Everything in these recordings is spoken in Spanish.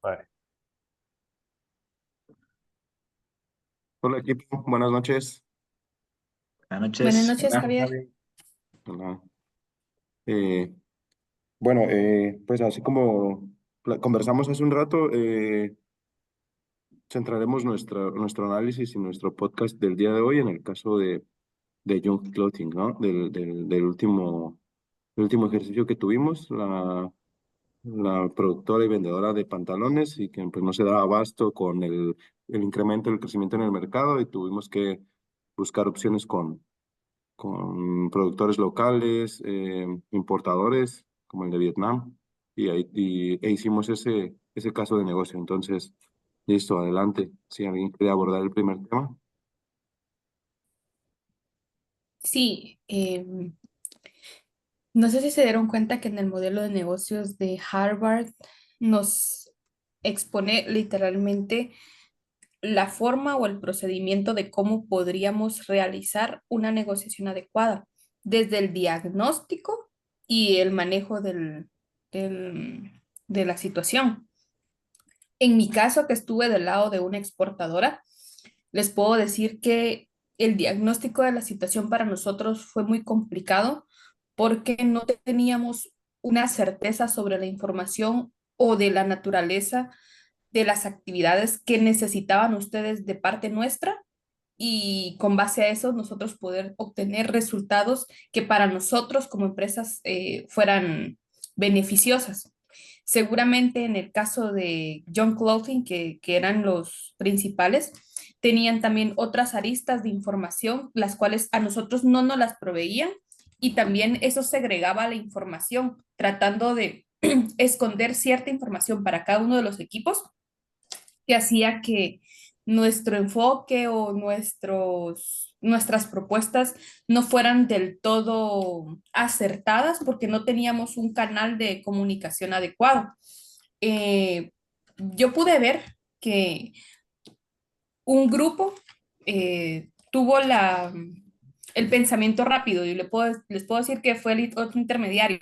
Vale. Hola equipo, buenas noches. Buenas Buenas noches. noches, Hola. Javier. Javi. Hola. Eh, bueno, pues así como conversamos hace un rato, centraremos nuestro análisis y nuestro podcast del día de hoy en el caso de Young Clothing, ¿no? Del último ejercicio que tuvimos, la productora y vendedora de pantalones y que pues, no se daba abasto con el incremento del crecimiento en el mercado y tuvimos que buscar opciones con productores locales, importadores, como el de Vietnam, e hicimos ese caso de negocio. Entonces, listo, adelante. Si alguien quiere abordar el primer tema. Sí, no sé si se dieron cuenta que en el modelo de negocios de Harvard nos expone literalmente la forma o el procedimiento de cómo podríamos realizar una negociación adecuada, desde el diagnóstico y el manejo de la situación. En mi caso, que estuve del lado de una exportadora, les puedo decir que el diagnóstico de la situación para nosotros fue muy complicado porque no teníamos una certeza sobre la información o de la naturaleza de las actividades que necesitaban ustedes de parte nuestra y con base a eso nosotros poder obtener resultados que para nosotros como empresas fueran beneficiosas. Seguramente en el caso de John Clothing, que eran los principales, tenían también otras aristas de información, las cuales a nosotros no nos las proveían y también eso segregaba la información, tratando de esconder cierta información para cada uno de los equipos que hacía que nuestro enfoque o nuestras propuestas no fueran del todo acertadas porque no teníamos un canal de comunicación adecuado. Yo pude ver que un grupo tuvo el pensamiento rápido y les puedo decir que fue el otro intermediario.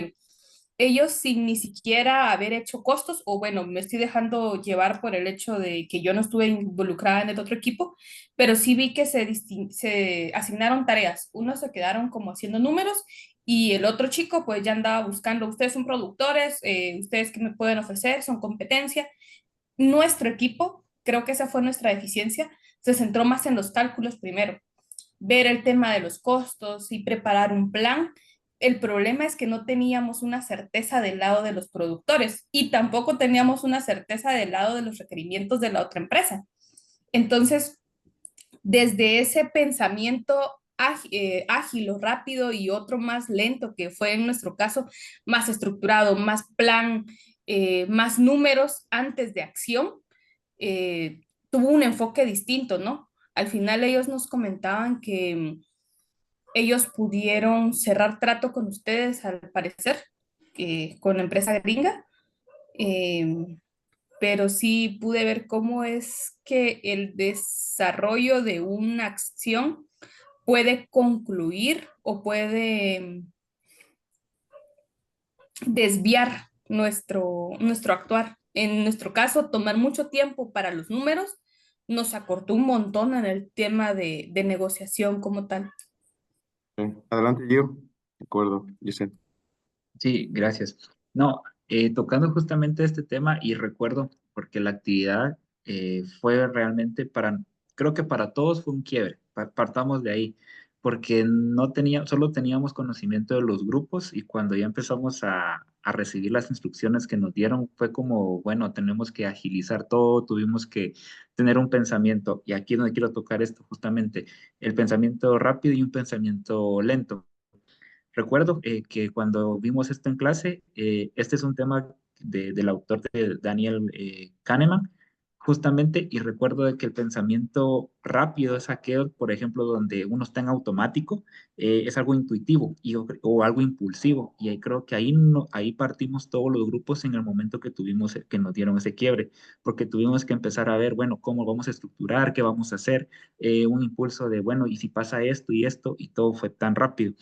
Ellos sin ni siquiera haber hecho costos, o bueno, me estoy dejando llevar por el hecho de que yo no estuve involucrada en el otro equipo, pero sí vi que se asignaron tareas. Unos se quedaron como haciendo números y el otro chico pues ya andaba buscando, ustedes son productores, ustedes qué me pueden ofrecer, son competencia. Nuestro equipo, creo que esa fue nuestra deficiencia, se centró más en los cálculos primero, ver el tema de los costos y preparar un plan. El problema es que no teníamos una certeza del lado de los productores y tampoco teníamos una certeza del lado de los requerimientos de la otra empresa. Entonces, desde ese pensamiento ágil o rápido y otro más lento, que fue en nuestro caso más estructurado, más plan, más números antes de acción, tuvo un enfoque distinto, ¿no? Al final ellos nos comentaban que ellos pudieron cerrar trato con ustedes, al parecer, con la empresa gringa, eh, pero sí pude ver cómo es que el desarrollo de una acción puede concluir o puede desviar nuestro actuar. En nuestro caso, tomar mucho tiempo para los números nos acortó un montón en el tema de negociación como tal. Adelante, Gio. De acuerdo, dice. Sí, gracias. No, tocando justamente este tema y recuerdo, porque la actividad fue realmente creo que para todos fue un quiebre, partamos de ahí, porque no tenía, solo teníamos conocimiento de los grupos y cuando ya empezamos a recibir las instrucciones que nos dieron, fue como, bueno, tenemos que agilizar todo, tuvimos que tener un pensamiento, y aquí es donde quiero tocar esto justamente, el pensamiento rápido y un pensamiento lento. Recuerdo que cuando vimos esto en clase, este es un tema del autor de Daniel Kahneman, justamente, y recuerdo de que el pensamiento rápido es aquel, por ejemplo, donde uno está en automático, es algo intuitivo o algo impulsivo, y ahí creo que ahí, no, ahí partimos todos los grupos en el momento que tuvimos, que nos dieron ese quiebre, porque tuvimos que empezar a ver, bueno, cómo vamos a estructurar, qué vamos a hacer, un impulso de, bueno, y si pasa esto, y todo fue tan rápido.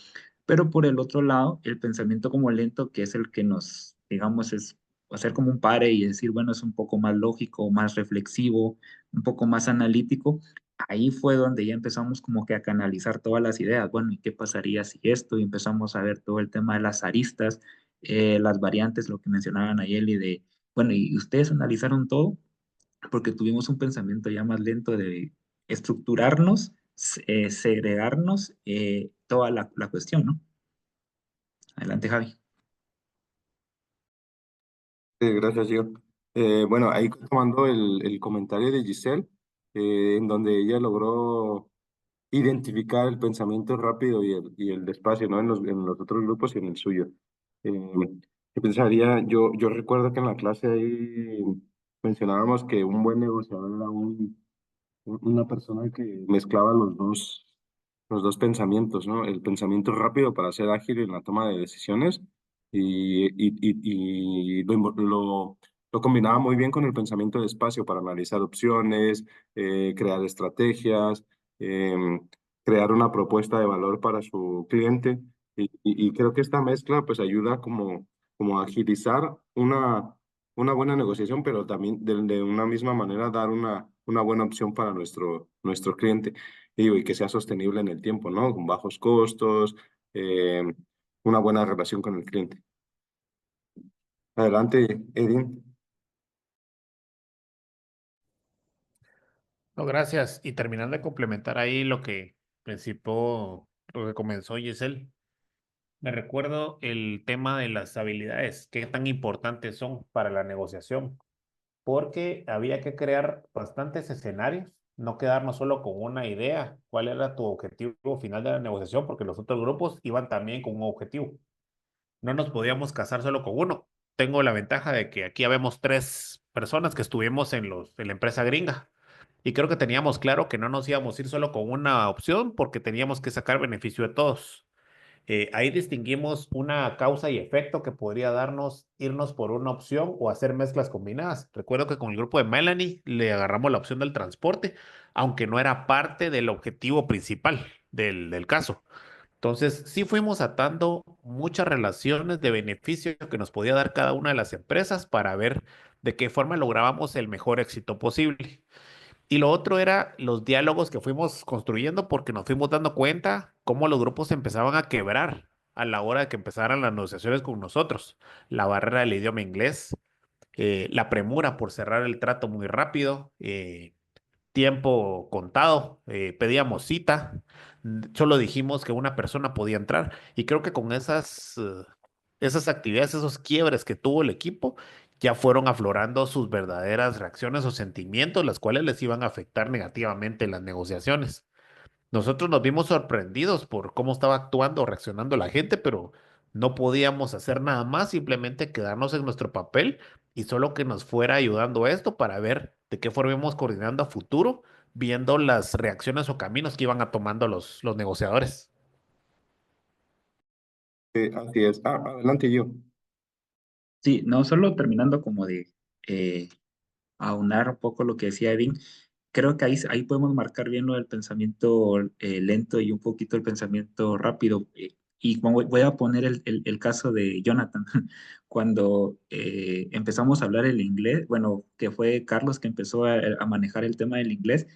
Pero por el otro lado, el pensamiento como lento, que es el que nos, digamos, es hacer como un pare y decir, bueno, es un poco más lógico, más reflexivo, un poco más analítico. Ahí fue donde ya empezamos como que a canalizar todas las ideas. Bueno, ¿y qué pasaría si esto? Y empezamos a ver todo el tema de las aristas, las variantes, lo que mencionaban ayer, y de, bueno, ¿y ustedes analizaron todo? Porque tuvimos un pensamiento ya más lento de estructurarnos, segregarnos, toda la cuestión, ¿no? Adelante, Javi. Gracias, yo. Bueno, ahí tomando el comentario de Giselle, en donde ella logró identificar el pensamiento rápido y el despacio, ¿no? En los otros grupos y en el suyo. Yo pensaría, yo recuerdo que en la clase ahí mencionábamos que un buen negociador era una persona que mezclaba los dos pensamientos, ¿no? El pensamiento rápido para ser ágil en la toma de decisiones y lo combinaba muy bien con el pensamiento despacio para analizar opciones, crear estrategias, em, crear una propuesta de valor para su cliente. Y creo que esta mezcla pues ayuda como a agilizar una buena negociación, pero también de una misma manera dar una buena opción para nuestro cliente. Y digo, y que sea sostenible en el tiempo, ¿no? Con bajos costos, una buena relación con el cliente. Adelante, Edin. No, gracias. Y terminando de complementar ahí lo que comenzó Giselle, me recuerdo el tema de las habilidades, qué tan importantes son para la negociación, porque había que crear bastantes escenarios, no quedarnos solo con una idea, cuál era tu objetivo final de la negociación, porque los otros grupos iban también con un objetivo. No nos podíamos casar solo con uno. Tengo la ventaja de que aquí habemos tres personas que estuvimos en la empresa gringa. Y creo que teníamos claro que no nos íbamos a ir solo con una opción porque teníamos que sacar beneficio de todos. Ahí distinguimos una causa y efecto que podría darnos irnos por una opción o hacer mezclas combinadas. Recuerdo que con el grupo de Melanie le agarramos la opción del transporte, aunque no era parte del objetivo principal del caso. Entonces, sí fuimos atando muchas relaciones de beneficio que nos podía dar cada una de las empresas para ver de qué forma lográbamos el mejor éxito posible. Y lo otro era los diálogos que fuimos construyendo porque nos fuimos dando cuenta cómo los grupos empezaban a quebrar a la hora de que empezaran las negociaciones con nosotros. La barrera del idioma inglés, la premura por cerrar el trato muy rápido, tiempo contado, pedíamos cita, solo dijimos que una persona podía entrar y creo que con esas actividades, esos quiebres que tuvo el equipo, ya fueron aflorando sus verdaderas reacciones o sentimientos, las cuales les iban a afectar negativamente en las negociaciones. Nosotros nos vimos sorprendidos por cómo estaba actuando o reaccionando la gente, pero no podíamos hacer nada más, simplemente quedarnos en nuestro papel y solo que nos fuera ayudando esto para ver de qué forma íbamos coordinando a futuro, viendo las reacciones o caminos que iban a tomando los negociadores. Así es. Adelante, yo. Sí, no solo terminando como de eh, aunar un poco lo que decía Edwin, creo que ahí podemos marcar bien lo del pensamiento lento y un poquito el pensamiento rápido. Y voy a poner el caso de Jonathan. Cuando empezamos a hablar el inglés, bueno, que fue Carlos que empezó a manejar el tema del inglés,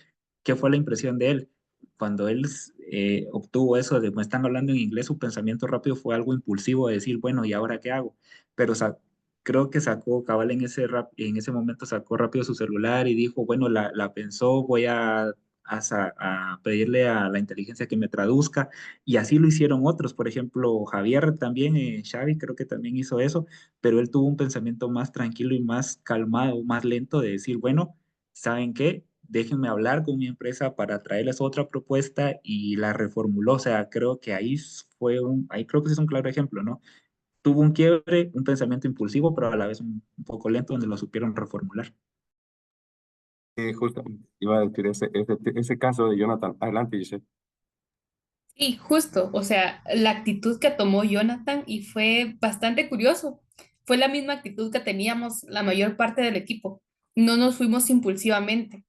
¿qué fue la impresión de él? Cuando él obtuvo eso de me están hablando en inglés, su pensamiento rápido fue algo impulsivo de decir, bueno, ¿y ahora qué hago? Pero creo que sacó, cabal en ese momento sacó rápido su celular y dijo, bueno, la pensó, voy a pedirle a la inteligencia que me traduzca, y así lo hicieron otros, por ejemplo, Javier también, Xavi creo que también hizo eso, pero él tuvo un pensamiento más tranquilo y más calmado, más lento de decir, bueno, ¿saben qué? Déjenme hablar con mi empresa para traerles otra propuesta y la reformuló, o sea, creo que ahí creo que es un claro ejemplo, ¿no? Tuvo un quiebre, un pensamiento impulsivo, pero a la vez un poco lento, donde lo supieron reformular. Justamente iba a decir ese caso de Jonathan. Adelante, Giselle. Sí, justo, o sea, la actitud que tomó Jonathan y fue bastante curioso. Fue la misma actitud que teníamos la mayor parte del equipo. No nos fuimos impulsivamente,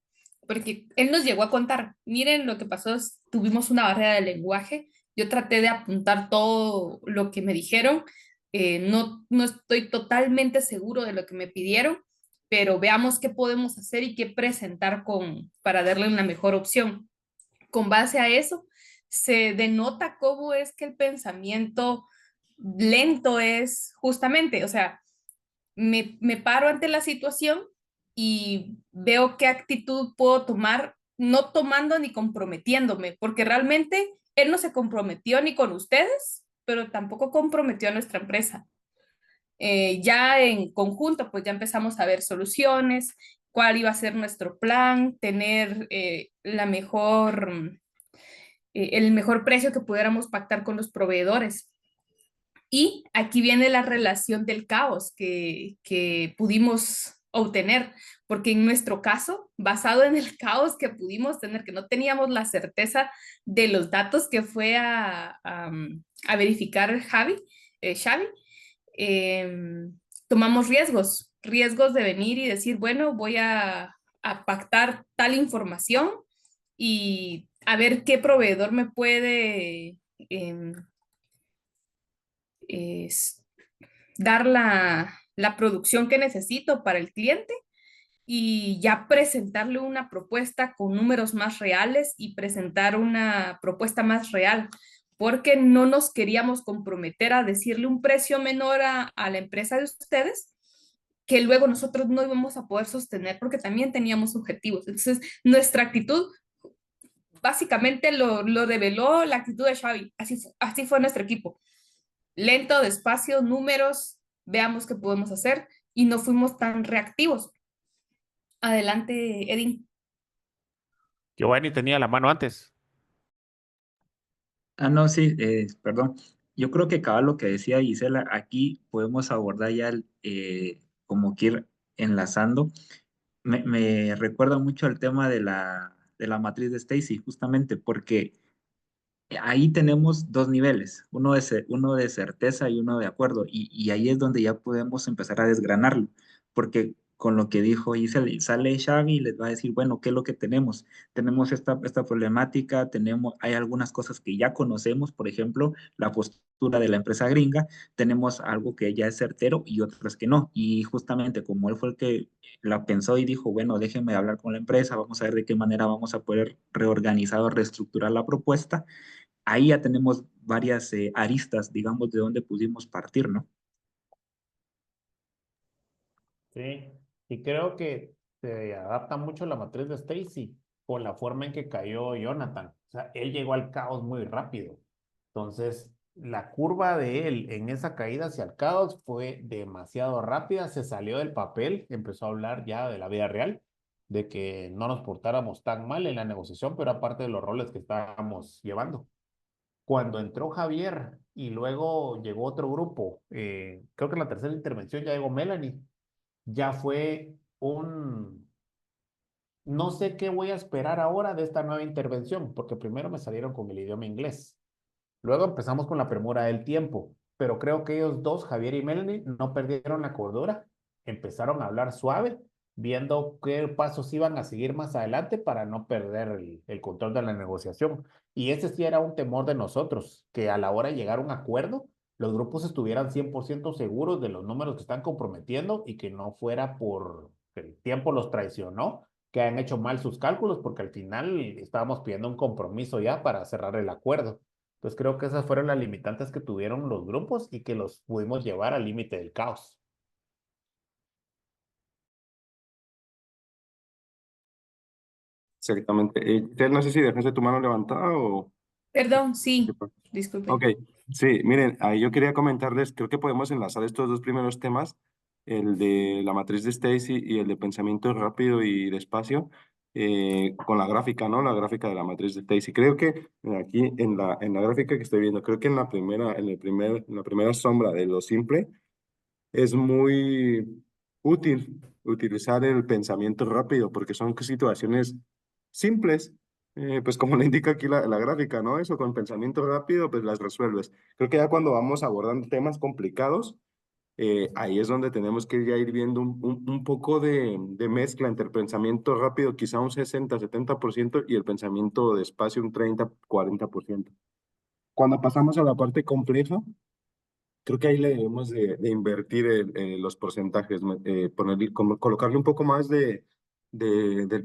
porque él nos llegó a contar, miren lo que pasó, tuvimos una barrera de lenguaje, yo traté de apuntar todo lo que me dijeron, no estoy totalmente seguro de lo que me pidieron, pero veamos qué podemos hacer y qué presentar para darle una mejor opción. Con base a eso, se denota cómo es que el pensamiento lento es justamente, o sea, me paro ante la situación y veo qué actitud puedo tomar, no tomando ni comprometiéndome, porque realmente él no se comprometió ni con ustedes, pero tampoco comprometió a nuestra empresa. Ya en conjunto, pues ya empezamos a ver soluciones, cuál iba a ser nuestro plan, tener el mejor precio que pudiéramos pactar con los proveedores. Y aquí viene la relación del caos que pudimos obtener, porque en nuestro caso, basado en el caos que pudimos tener, que no teníamos la certeza de los datos que fue a verificar Xavi, tomamos riesgos de venir y decir, bueno, voy a pactar tal información y a ver qué proveedor me puede es dar la producción que necesito para el cliente y ya presentarle una propuesta con números más reales y presentar una propuesta más real, porque no nos queríamos comprometer a decirle un precio menor a la empresa de ustedes que luego nosotros no íbamos a poder sostener porque también teníamos objetivos. Entonces, nuestra actitud básicamente lo reveló la actitud de Xavi. Así fue nuestro equipo. Lento, despacio, números, veamos qué podemos hacer y no fuimos tan reactivos. Adelante, Edin. Giovanni tenía la mano antes. Ah, no, sí, perdón. Yo creo que cabal lo que decía Gisela, aquí podemos abordar ya como que ir enlazando. Me recuerda mucho al tema de la matriz de Stacy, justamente porque ahí tenemos dos niveles, uno de certeza y uno de acuerdo, y ahí es donde ya podemos empezar a desgranarlo, porque con lo que dijo Giselle, sale Xavi y les va a decir, bueno, ¿qué es lo que tenemos? Tenemos esta problemática, hay algunas cosas que ya conocemos, por ejemplo, la postura de la empresa gringa, tenemos algo que ya es certero y otras que no, y justamente como él fue el que la pensó y dijo, bueno, déjenme hablar con la empresa, vamos a ver de qué manera vamos a poder reorganizar o reestructurar la propuesta. Ahí ya tenemos varias aristas, digamos, de dónde pudimos partir, ¿no? Sí, y creo que se adapta mucho la matriz de Stacy con la forma en que cayó Jonathan. O sea, él llegó al caos muy rápido. Entonces, la curva de él en esa caída hacia el caos fue demasiado rápida, se salió del papel, empezó a hablar ya de la vida real, de que no nos portáramos tan mal en la negociación, pero aparte de los roles que estábamos llevando. Cuando entró Javier y luego llegó otro grupo, creo que en la tercera intervención ya llegó Melanie, ya fue no sé qué voy a esperar ahora de esta nueva intervención, porque primero me salieron con el idioma inglés, luego empezamos con la premura del tiempo, pero creo que ellos dos, Javier y Melanie, no perdieron la cordura, empezaron a hablar suave, viendo qué pasos iban a seguir más adelante para no perder el control de la negociación. Y ese sí era un temor de nosotros, que a la hora de llegar a un acuerdo, los grupos estuvieran 100% seguros de los números que están comprometiendo y que no fuera por que el tiempo los traicionó, que han hecho mal sus cálculos, porque al final estábamos pidiendo un compromiso ya para cerrar el acuerdo. Entonces creo que esas fueron las limitantes que tuvieron los grupos y que los pudimos llevar al límite del caos. Exactamente. Tel, no sé si dejaste tu mano levantada o... Perdón, sí, disculpe. Ok, sí, miren, ahí yo quería comentarles, creo que podemos enlazar estos dos primeros temas, el de la matriz de Stacy y el de pensamiento rápido y despacio, con la gráfica, ¿no? La gráfica de la matriz de Stacy. Creo que aquí en la gráfica que estoy viendo, creo que en la primera sombra de lo simple, es muy útil utilizar el pensamiento rápido porque son situaciones simples, pues como le indica aquí la gráfica, ¿no? Eso con pensamiento rápido, pues las resuelves. Creo que ya cuando vamos abordando temas complicados, ahí es donde tenemos que ya ir viendo un poco de mezcla entre el pensamiento rápido, quizá un 60-70%, y el pensamiento despacio, un 30-40%. Cuando pasamos a la parte compleja, creo que ahí le debemos de invertir los porcentajes, colocarle un poco más del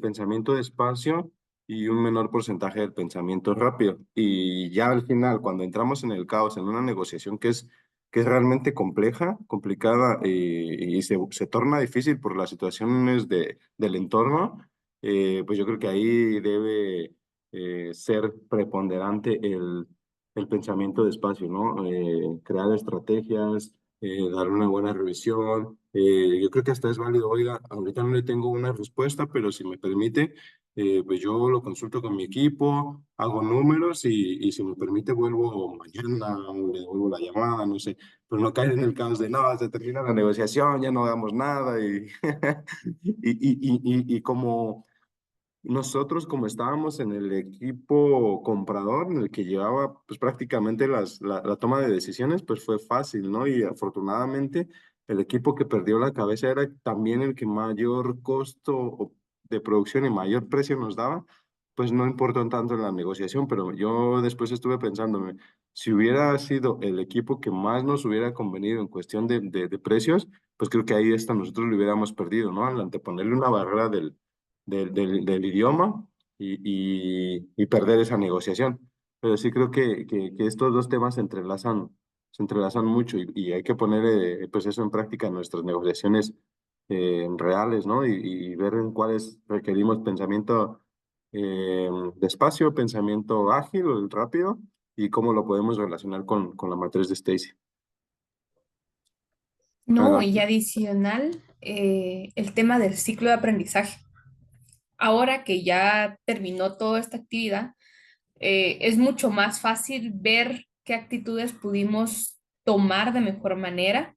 pensamiento despacio y un menor porcentaje del pensamiento rápido. Y ya al final, cuando entramos en el caos, en una negociación que es realmente compleja, complicada y se torna difícil por las situaciones del entorno, pues yo creo que ahí debe ser preponderante el pensamiento de espacio, ¿no? Crear estrategias, dar una buena revisión. Yo creo que hasta es válido, oiga, ahorita no le tengo una respuesta, pero si me permite, pues yo lo consulto con mi equipo, hago números y si me permite vuelvo mañana, le devuelvo la llamada, no sé, pero no caer en el caos de, no, se termina la negociación, ya no hagamos nada y como nosotros, como estábamos en el equipo comprador, en el que llevaba pues prácticamente la toma de decisiones, pues fue fácil, ¿no? Y afortunadamente el equipo que perdió la cabeza era también el que mayor costo de producción y mayor precio nos daba, pues no importó tanto en la negociación, pero yo después estuve pensándome, si hubiera sido el equipo que más nos hubiera convenido en cuestión de precios, pues creo que ahí hasta nosotros lo hubiéramos perdido, ¿no? Al anteponerle una barrera del idioma y perder esa negociación. Pero sí creo que estos dos temas se entrelazan mucho y hay que poner pues eso en práctica en nuestras negociaciones reales, ¿no? Y ver en cuáles requerimos pensamiento despacio, pensamiento ágil o rápido y cómo lo podemos relacionar con la matriz de Stacy. No, y Adelante. adicional, el tema del ciclo de aprendizaje. Ahora que ya terminó toda esta actividad, es mucho más fácil ver qué actitudes pudimos tomar de mejor manera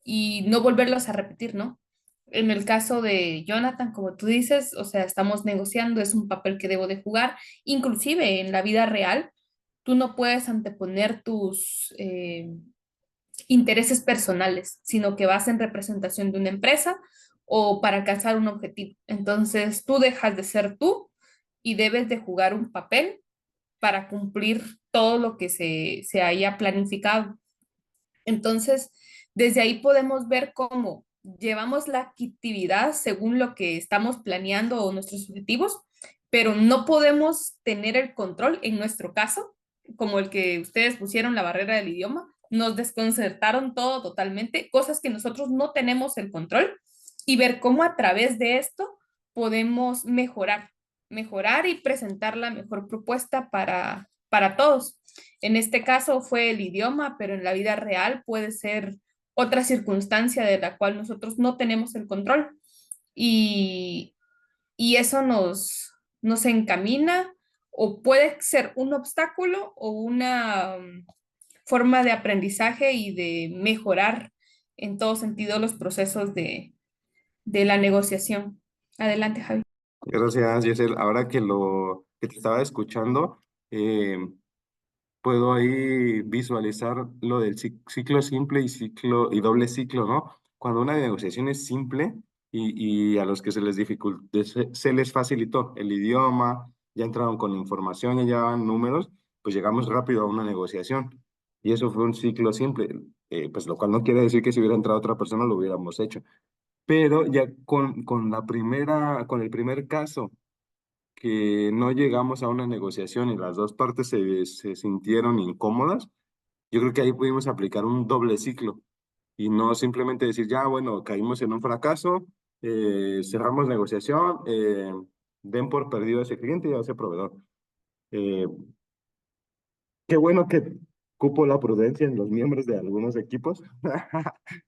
y no volverlos a repetir, ¿no? En el caso de Jonathan, como tú dices, o sea, estamos negociando, es un papel que debo de jugar, inclusive en la vida real, tú no puedes anteponer tus intereses personales, sino que vas en representación de una empresa o para alcanzar un objetivo. Entonces, tú dejas de ser tú y debes de jugar un papel para cumplir todo lo que se haya planificado. Entonces, desde ahí podemos ver cómo llevamos la actividad según lo que estamos planeando o nuestros objetivos, pero no podemos tener el control en nuestro caso, como el que ustedes pusieron la barrera del idioma, nos desconcertaron todo totalmente, cosas que nosotros no tenemos el control y ver cómo a través de esto podemos mejorar y presentar la mejor propuesta para todos. En este caso fue el idioma, pero en la vida real puede ser otra circunstancia de la cual nosotros no tenemos el control. Y, y eso nos encamina o puede ser un obstáculo o una forma de aprendizaje y de mejorar en todo sentido los procesos de la negociación. Adelante, Javi. Gracias, Yesel. Ahora que te estaba escuchando, eh, puedo ahí visualizar lo del ciclo simple y doble ciclo, ¿no? Cuando una negociación es simple y a los que se les dificultó, se les facilitó el idioma, ya entraron con información, ya llevaban números, pues llegamos rápido a una negociación. Y eso fue un ciclo simple, pues lo cual no quiere decir que si hubiera entrado otra persona lo hubiéramos hecho. Pero ya con el primer caso que no llegamos a una negociación y las dos partes se sintieron incómodas, yo creo que ahí pudimos aplicar un doble ciclo y no simplemente decir, ya, bueno, caímos en un fracaso, cerramos negociación, den por perdido a ese cliente y a ese proveedor. Eh, Qué bueno que cupo la prudencia en los miembros de algunos equipos,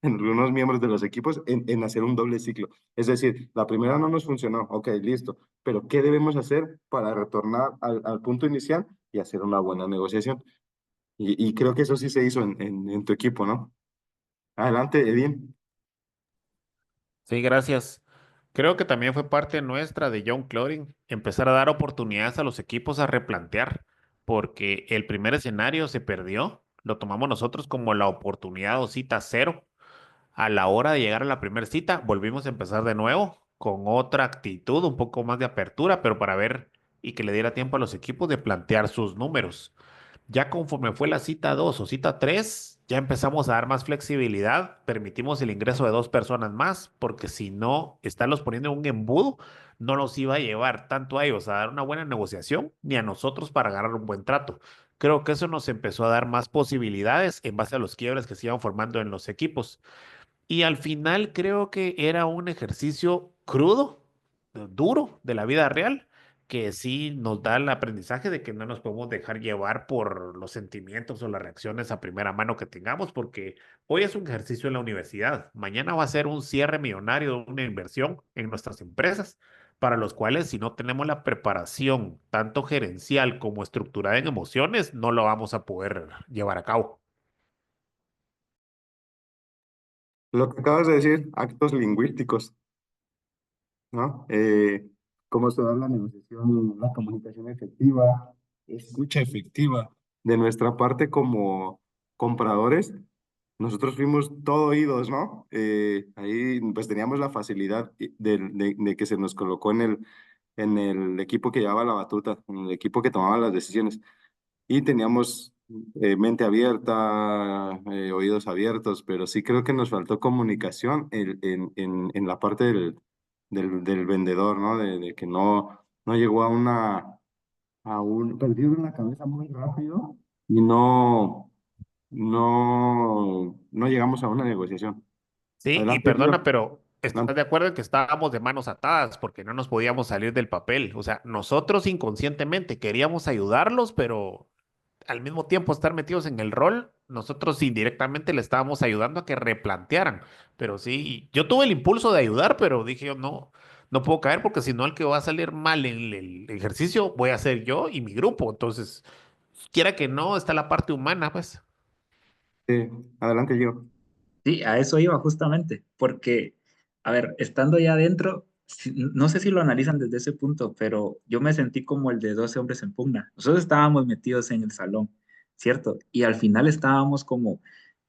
en algunos miembros de los equipos, en hacer un doble ciclo. Es decir, la primera no nos funcionó, ok, listo, pero ¿qué debemos hacer para retornar al punto inicial y hacer una buena negociación? Y creo que eso sí se hizo en tu equipo, ¿no? Adelante, Edín. Sí, gracias. Creo que también fue parte nuestra de John Cloring empezar a dar oportunidades a los equipos a replantear, porque el primer escenario se perdió, lo tomamos nosotros como la oportunidad o cita cero. A la hora de llegar a la primera cita, volvimos a empezar de nuevo con otra actitud, un poco más de apertura, pero para ver y que le diera tiempo a los equipos de plantear sus números. Ya conforme fue la cita 2 o cita 3, ya empezamos a dar más flexibilidad, permitimos el ingreso de 2 personas más, porque si no, estarlos poniendo en un embudo no nos iba a llevar tanto a ellos a dar una buena negociación, ni a nosotros para agarrar un buen trato. Creo que eso nos empezó a dar más posibilidades en base a los quiebres que se iban formando en los equipos. Y al final creo que era un ejercicio crudo, duro de la vida real, que sí nos da el aprendizaje de que no nos podemos dejar llevar por los sentimientos o las reacciones a primera mano que tengamos, porque hoy es un ejercicio en la universidad, mañana va a ser un cierre millonario de una inversión en nuestras empresas, para los cuales si no tenemos la preparación tanto gerencial como estructurada en emociones, no lo vamos a poder llevar a cabo. Lo que acabas de decir, actos lingüísticos, ¿no? Cómo se da la negociación, la comunicación efectiva, escucha efectiva. De nuestra parte como compradores, nosotros fuimos todo oídos, ¿no? Ahí pues teníamos la facilidad de que se nos colocó en el equipo que llevaba la batuta, en el equipo que tomaba las decisiones. Y teníamos mente abierta, oídos abiertos, pero sí creo que nos faltó comunicación en la parte del vendedor, ¿no? De que no llegó perdido en la cabeza muy rápido y no llegamos a una negociación. Sí, y Adelante, perdona, Gio. pero ¿estás de acuerdo en que estábamos de manos atadas porque no nos podíamos salir del papel? O sea, nosotros inconscientemente queríamos ayudarlos, pero al mismo tiempo estar metidos en el rol, nosotros indirectamente le estábamos ayudando a que replantearan. Pero sí, yo tuve el impulso de ayudar, pero dije yo no, no puedo caer porque si no el que va a salir mal en el ejercicio voy a ser yo y mi grupo. Entonces, quiera que no, está la parte humana, pues. Sí, adelante, Gio. Sí, a eso iba justamente, porque, a ver, estando ya adentro, no sé si lo analizan desde ese punto, pero yo me sentí como el de 12 hombres en pugna. Nosotros estábamos metidos en el salón, ¿cierto? Y al final estábamos como,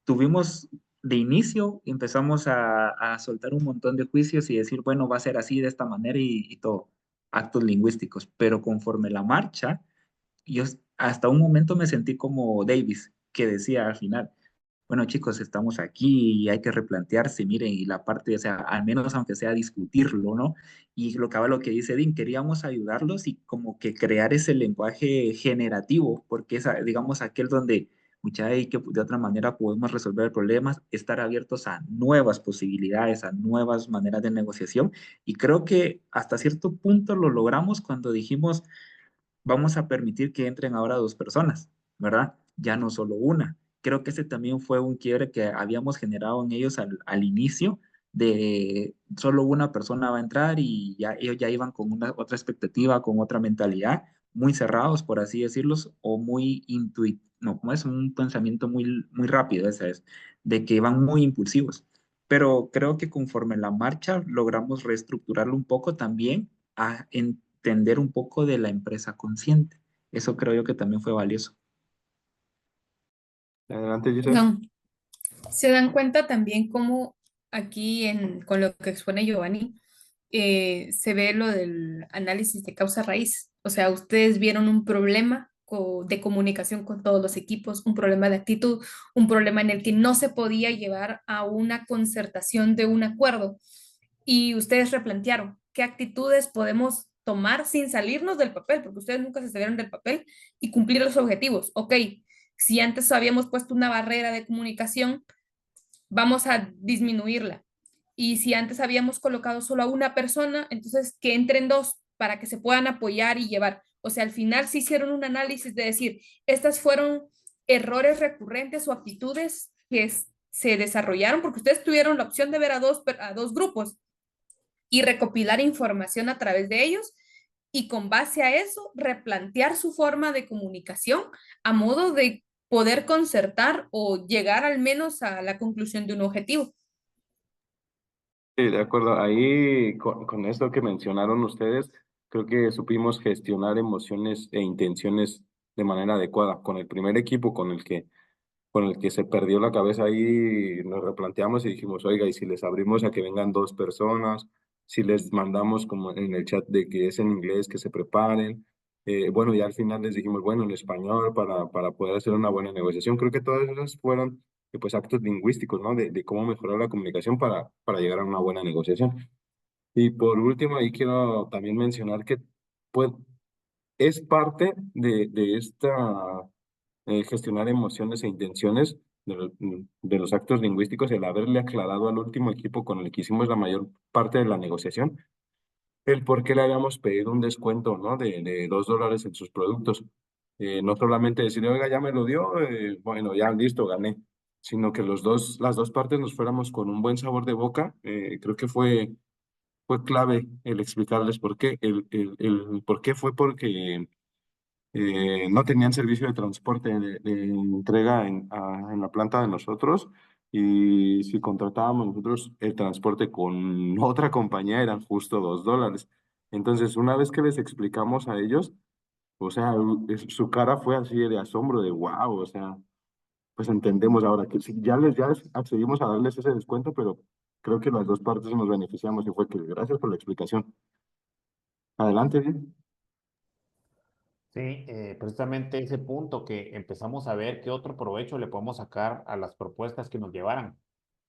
tuvimos de inicio, empezamos a soltar un montón de juicios y decir, bueno, va a ser así, de esta manera y todo, actos lingüísticos, pero conforme la marcha, yo hasta un momento me sentí como Davis, que decía al final, bueno, chicos, estamos aquí y hay que replantearse, miren, y la parte, o sea, al menos aunque sea discutirlo, ¿no? Y lo que dice Dean, queríamos ayudarlos y como que crear ese lenguaje generativo, porque es, digamos, aquel donde, mucha y que de otra manera podemos resolver problemas, estar abiertos a nuevas posibilidades, a nuevas maneras de negociación. Y creo que hasta cierto punto lo logramos cuando dijimos, vamos a permitir que entren ahora 2 personas, ¿verdad? Ya no solo una. Creo que ese también fue un quiebre que habíamos generado en ellos al inicio, de solo una persona va a entrar y ya ellos ya iban con una otra expectativa, con otra mentalidad, muy cerrados, por así decirlos, o muy intuitivos, no, como es un pensamiento muy rápido, esa es, de que van muy impulsivos. Pero creo que conforme la marcha logramos reestructurarlo un poco también a entender un poco de la empresa consciente. Eso creo yo que también fue valioso. Adelante, Giselle. No, se dan cuenta también cómo aquí con lo que expone Giovanni, se ve lo del análisis de causa raíz. O sea, ustedes vieron un problema de comunicación con todos los equipos, un problema de actitud, un problema en el que no se podía llevar a una concertación de un acuerdo. Y ustedes replantearon qué actitudes podemos tomar sin salirnos del papel, porque ustedes nunca se salieron del papel y cumplir los objetivos. Ok, si antes habíamos puesto una barrera de comunicación, vamos a disminuirla. Y si antes habíamos colocado solo a una persona, entonces que entren dos para que se puedan apoyar y llevar. O sea, al final se hicieron un análisis de decir, estas fueron errores recurrentes o actitudes que se desarrollaron porque ustedes tuvieron la opción de ver a dos grupos y recopilar información a través de ellos y con base a eso replantear su forma de comunicación a modo de poder concertar o llegar al menos a la conclusión de un objetivo. Sí, de acuerdo. Ahí, con esto que mencionaron ustedes, creo que supimos gestionar emociones e intenciones de manera adecuada. Con el primer equipo con el que se perdió la cabeza ahí, nos replanteamos y dijimos, oiga, ¿y si les abrimos a que vengan 2 personas? Si les mandamos como en el chat de que es en inglés, que se preparen. Bueno, y al final les dijimos, bueno, en español para poder hacer una buena negociación. Creo que todas esas fueron pues actos lingüísticos, ¿no? De cómo mejorar la comunicación para llegar a una buena negociación. Y por último, ahí quiero también mencionar que pues, es parte de esta gestionar emociones e intenciones de los actos lingüísticos, el haberle aclarado al último equipo con el que hicimos la mayor parte de la negociación, el por qué le habíamos pedido un descuento, ¿no? De $2 en sus productos. No solamente decir, oiga, ya me lo dio, bueno, ya listo, gané, sino que las dos partes nos fuéramos con un buen sabor de boca. Creo que fue clave el explicarles por qué. El por qué fue porque no tenían servicio de transporte de entrega en la planta de nosotros, y si contratábamos nosotros el transporte con otra compañía eran justo $2. Entonces, una vez que les explicamos a ellos, o sea, su cara fue así de asombro, de wow, o sea, pues entendemos ahora que sí, ya accedimos a darles ese descuento, pero creo que las dos partes nos beneficiamos y fue que gracias por la explicación. Adelante, bien. Sí, precisamente ese punto que empezamos a ver qué otro provecho le podemos sacar a las propuestas que nos llevaran.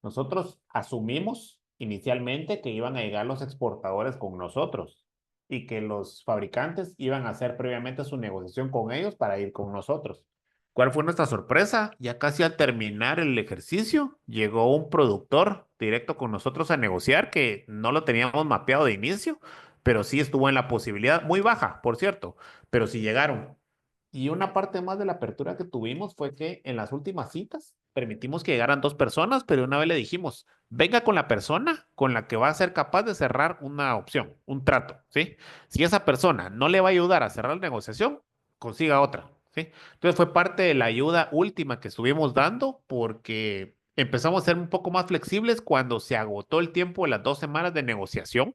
Nosotros asumimos inicialmente que iban a llegar los exportadores con nosotros y que los fabricantes iban a hacer previamente su negociación con ellos para ir con nosotros. ¿Cuál fue nuestra sorpresa? Ya casi al terminar el ejercicio, llegó un productor directo con nosotros a negociar que no lo teníamos mapeado de inicio, pero sí estuvo en la posibilidad, muy baja, por cierto, pero sí llegaron. Y una parte más de la apertura que tuvimos fue que en las últimas citas permitimos que llegaran 2 personas, pero una vez le dijimos, venga con la persona con la que va a ser capaz de cerrar una opción, un trato, ¿sí? Si esa persona no le va a ayudar a cerrar la negociación, consiga otra, ¿sí? Entonces fue parte de la ayuda última que estuvimos dando porque empezamos a ser un poco más flexibles cuando se agotó el tiempo de las 2 semanas de negociación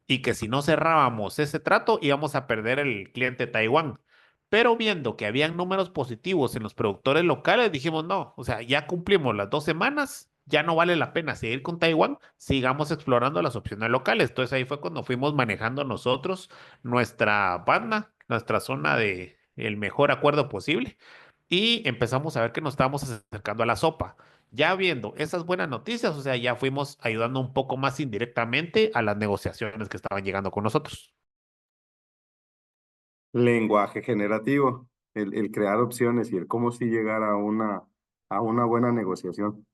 y que si no cerrábamos ese trato íbamos a perder el cliente de Taiwán. Pero viendo que habían números positivos en los productores locales, dijimos, no, o sea, ya cumplimos las 2 semanas, ya no vale la pena seguir con Taiwán, sigamos explorando las opciones locales. Entonces ahí fue cuando fuimos manejando nosotros nuestra banda, nuestra zona de el mejor acuerdo posible y empezamos a ver que nos estábamos acercando a la sopa. Ya viendo esas buenas noticias, o sea, ya fuimos ayudando un poco más indirectamente a las negociaciones que estaban llegando con nosotros. Lenguaje generativo, el crear opciones y el cómo sí llegar a una buena negociación.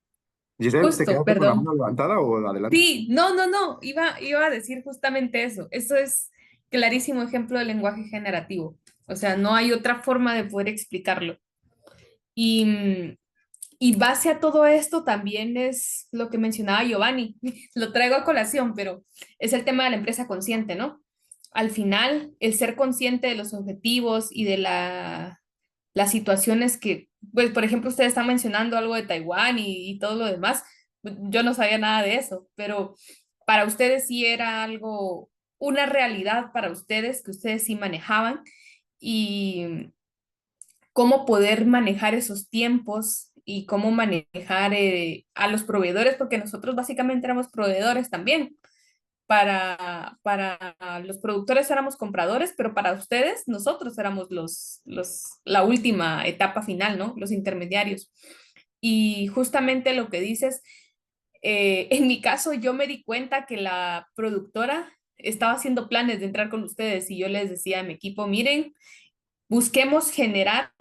Giselle, ¿te Justo, quedaste con la mano perdón. levantada o adelante? Sí, no, no, no, iba a decir justamente eso. Eso es clarísimo ejemplo de lenguaje generativo. O sea, no hay otra forma de poder explicarlo. Y, y base a todo esto también es lo que mencionaba Giovanni. Lo traigo a colación, pero es el tema de la empresa consciente, ¿no? Al final, el ser consciente de los objetivos y de las situaciones que, pues, por ejemplo, ustedes están mencionando algo de Taiwán y todo lo demás. Yo no sabía nada de eso, pero para ustedes sí era algo, una realidad para ustedes que ustedes sí manejaban y cómo poder manejar esos tiempos y cómo manejar a los proveedores, porque nosotros básicamente éramos proveedores también. Para los productores éramos compradores, pero para ustedes nosotros éramos la última etapa final, ¿no? Los intermediarios. Y justamente lo que dices, en mi caso yo me di cuenta que la productora estaba haciendo planes de entrar con ustedes y yo les decía a mi equipo, miren, busquemos generar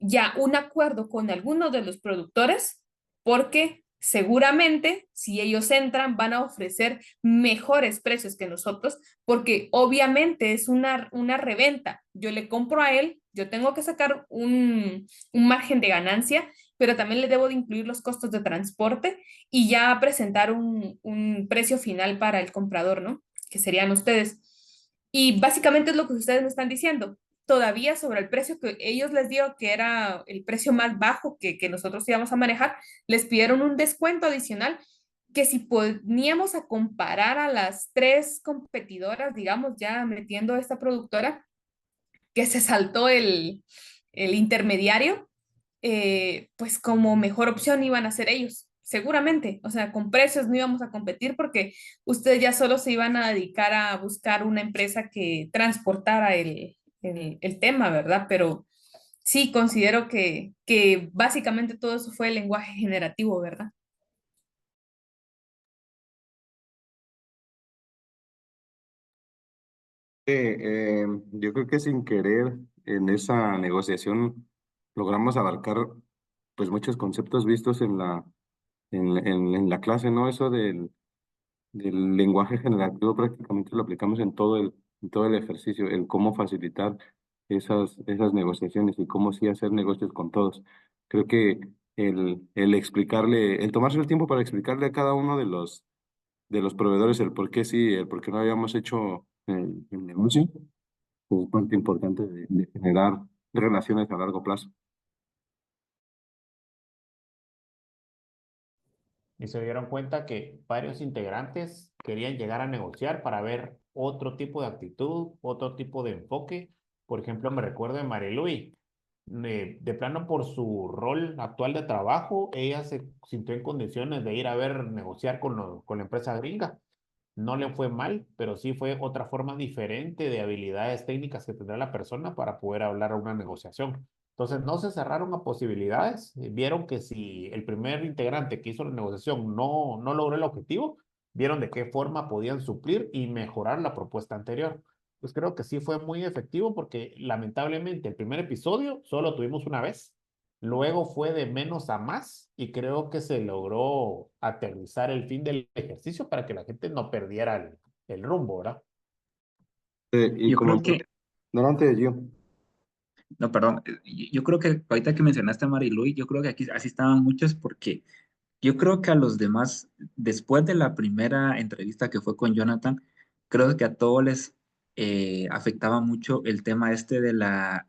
ya un acuerdo con alguno de los productores porque seguramente si ellos entran van a ofrecer mejores precios que nosotros porque obviamente es una reventa. Yo le compro a él, yo tengo que sacar un margen de ganancia, pero también le debo de incluir los costos de transporte y ya presentar un precio final para el comprador, ¿no? Que serían ustedes. Y básicamente es lo que ustedes me están diciendo todavía sobre el precio que ellos les dio, que era el precio más bajo que nosotros íbamos a manejar, les pidieron un descuento adicional que si poníamos a comparar a las tres competidoras, digamos, ya metiendo esta productora, que se saltó el intermediario, pues como mejor opción iban a ser ellos, seguramente. O sea, con precios no íbamos a competir porque ustedes ya solo se iban a dedicar a buscar una empresa que transportara el tema, ¿verdad? Pero Sí, considero que básicamente todo eso fue el lenguaje generativo, ¿verdad? Yo creo que sin querer en esa negociación logramos abarcar pues muchos conceptos vistos en la clase, ¿no? Eso del lenguaje generativo prácticamente lo aplicamos en todo el ejercicio, el cómo facilitar esas negociaciones y cómo sí hacer negocios con todos. Creo que el explicarle, el tomarse el tiempo para explicarle a cada uno de los proveedores el por qué sí, el por qué no habíamos hecho el negocio, es parte importante de generar relaciones a largo plazo. Y se dieron cuenta que varios integrantes querían llegar a negociar para ver otro tipo de actitud, otro tipo de enfoque. Por ejemplo, me recuerdo de Mariluy, de plano por su rol actual de trabajo, ella se sintió en condiciones de ir a ver, negociar con la empresa gringa. No le fue mal, pero sí fue otra forma diferente de habilidades técnicas que tendrá la persona para poder hablar a una negociación. Entonces, no se cerraron a posibilidades. Vieron que si el primer integrante que hizo la negociación no logró el objetivo, vieron de qué forma podían suplir y mejorar la propuesta anterior. Pues creo que sí fue muy efectivo porque lamentablemente el primer episodio solo tuvimos una vez. Luego fue de menos a más y creo que se logró aterrizar el fin del ejercicio para que la gente no perdiera el rumbo, ¿verdad? Y Yo como creo que, delante de yo. no, perdón, yo creo que ahorita que mencionaste a Mariluy, yo creo que aquí así estaban muchos porque yo creo que a los demás, después de la primera entrevista que fue con Jonathan, creo que a todos les afectaba mucho el tema este de la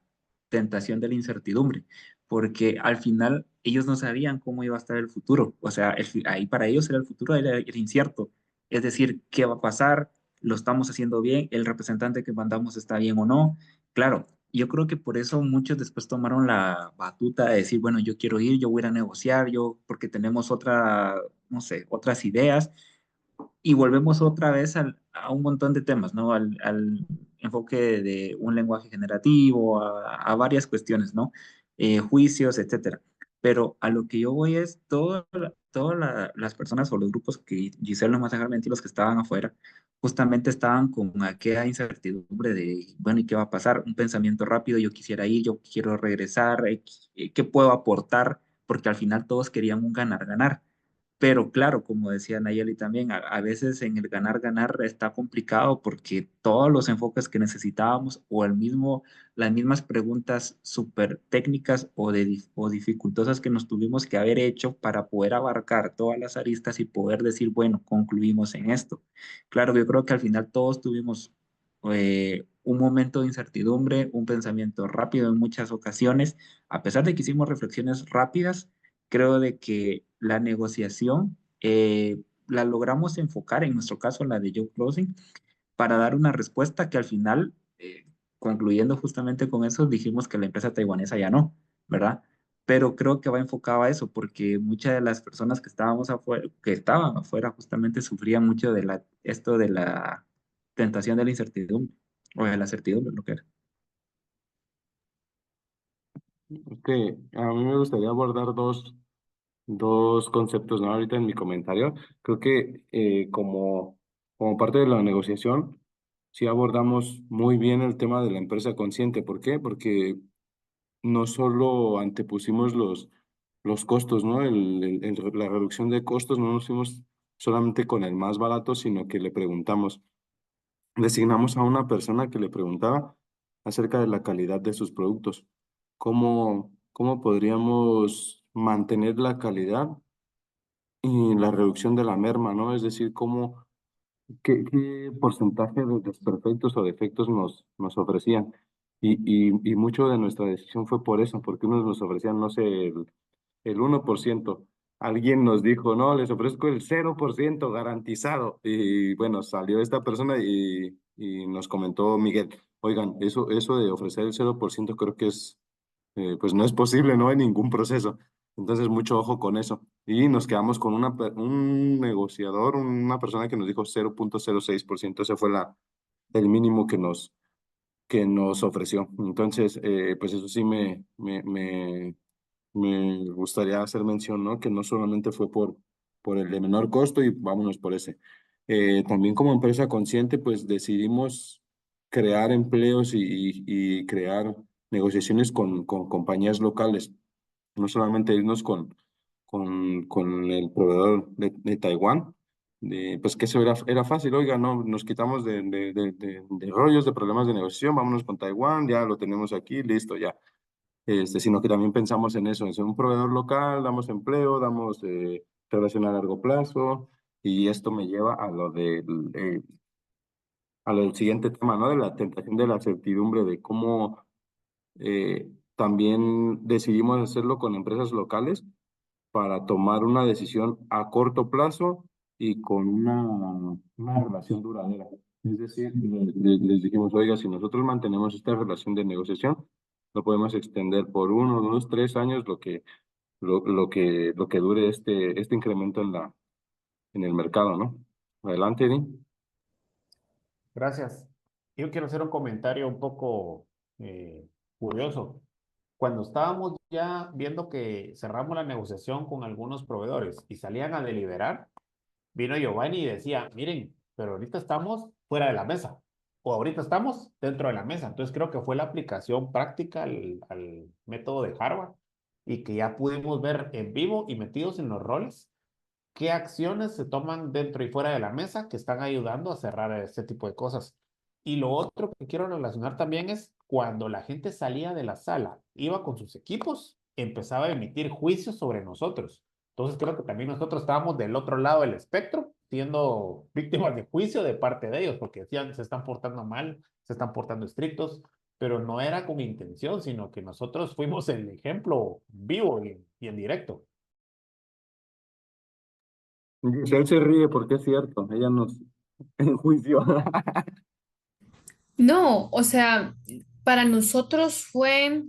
tentación de la incertidumbre, porque al final ellos no sabían cómo iba a estar el futuro, o sea, ahí para ellos era el futuro, era incierto, es decir, ¿qué va a pasar? ¿Lo estamos haciendo bien? ¿El representante que mandamos está bien o no? Claro, yo creo que por eso muchos después tomaron la batuta de decir, bueno, yo quiero ir, yo voy a ir a negociar, yo, porque tenemos otra, no sé, otras ideas, y volvemos otra vez a un montón de temas, ¿no? Al enfoque de un lenguaje generativo, a varias cuestiones, ¿no? Juicios, etcétera. Pero a lo que yo voy es, todas las personas o los grupos que Giselle no me dejar mentir, los que estaban afuera, justamente estaban con aquella incertidumbre de, bueno, ¿y qué va a pasar? Un pensamiento rápido, yo quisiera ir, yo quiero regresar, ¿qué puedo aportar? Porque al final todos querían un ganar-ganar. Pero claro, como decía Nayeli también, a veces en el ganar-ganar está complicado porque todos los enfoques que necesitábamos o las mismas preguntas súper técnicas o dificultosas que nos tuvimos que haber hecho para poder abarcar todas las aristas y poder decir, bueno, concluimos en esto. Claro, yo creo que al final todos tuvimos un momento de incertidumbre, un pensamiento rápido en muchas ocasiones, a pesar de que hicimos reflexiones rápidas, creo de que la negociación la logramos enfocar, en nuestro caso la de Joe Closing, para dar una respuesta que al final, concluyendo justamente con eso, dijimos que la empresa taiwanesa ya no, ¿verdad? Pero creo que va enfocado a eso, porque muchas de las personas que estaban afuera justamente sufrían mucho de esto de la tentación de la incertidumbre, o de la certidumbre, lo que era. Que a mí me gustaría abordar dos conceptos, ¿no? Ahorita en mi comentario. Creo que como parte de la negociación, sí abordamos muy bien el tema de la empresa consciente. ¿Por qué? Porque no solo antepusimos los costos, ¿no? La reducción de costos, no nos fuimos solamente con el más barato, sino que le preguntamos, designamos a una persona que le preguntaba acerca de la calidad de sus productos. ¿Cómo podríamos mantener la calidad y la reducción de la merma, ¿no? Es decir, qué porcentaje de desperfectos o defectos nos ofrecían. Y mucho de nuestra decisión fue por eso, porque unos nos ofrecían, no sé, el 1%. Alguien nos dijo, no, les ofrezco el 0% garantizado. Y bueno, salió esta persona y nos comentó Miguel, oigan, eso de ofrecer el 0% creo que pues no es posible, no hay ningún proceso. Entonces, mucho ojo con eso. Y nos quedamos con un negociador, una persona que nos dijo 0,06%. Ese fue el mínimo que nos ofreció. Entonces, pues eso sí me gustaría hacer mención, ¿no? Que no solamente fue por el de menor costo y vámonos por ese. También como empresa consciente, pues decidimos crear empleos y crear negociaciones con compañías locales, no solamente irnos con el proveedor de Taiwán, pues que eso era fácil, oiga, no, nos quitamos de rollos, de problemas de negociación, vámonos con Taiwán, ya lo tenemos aquí, listo, ya. Sino que también pensamos en eso, en ser un proveedor local, damos empleo, damos relación a largo plazo, y esto me lleva a lo del siguiente tema, ¿no? De la tentación de la certidumbre, de cómo también decidimos hacerlo con empresas locales para tomar una decisión a corto plazo y con una relación duradera. Es decir, les dijimos, oiga, si nosotros mantenemos esta relación de negociación, lo podemos extender por 1, 2, 3 años, lo que dure este incremento en el mercado, ¿no? Adelante, Eddie. Gracias. Yo quiero hacer un comentario un poco curioso. Cuando estábamos ya viendo que cerramos la negociación con algunos proveedores y salían a deliberar, vino Giovanni y decía, miren, pero ahorita estamos fuera de la mesa o ahorita estamos dentro de la mesa. Entonces creo que fue la aplicación práctica al método de Harvard y que ya pudimos ver en vivo y metidos en los roles qué acciones se toman dentro y fuera de la mesa que están ayudando a cerrar este tipo de cosas. Y lo otro que quiero relacionar también es cuando la gente salía de la sala, iba con sus equipos, empezaba a emitir juicios sobre nosotros. Entonces creo que también nosotros estábamos del otro lado del espectro, siendo víctimas de juicio de parte de ellos, porque decían, se están portando mal, se están portando estrictos, pero no era con intención, sino que nosotros fuimos el ejemplo vivo y en directo. Giselle se ríe porque es cierto, ella nos enjuició. No, o sea, para nosotros fue,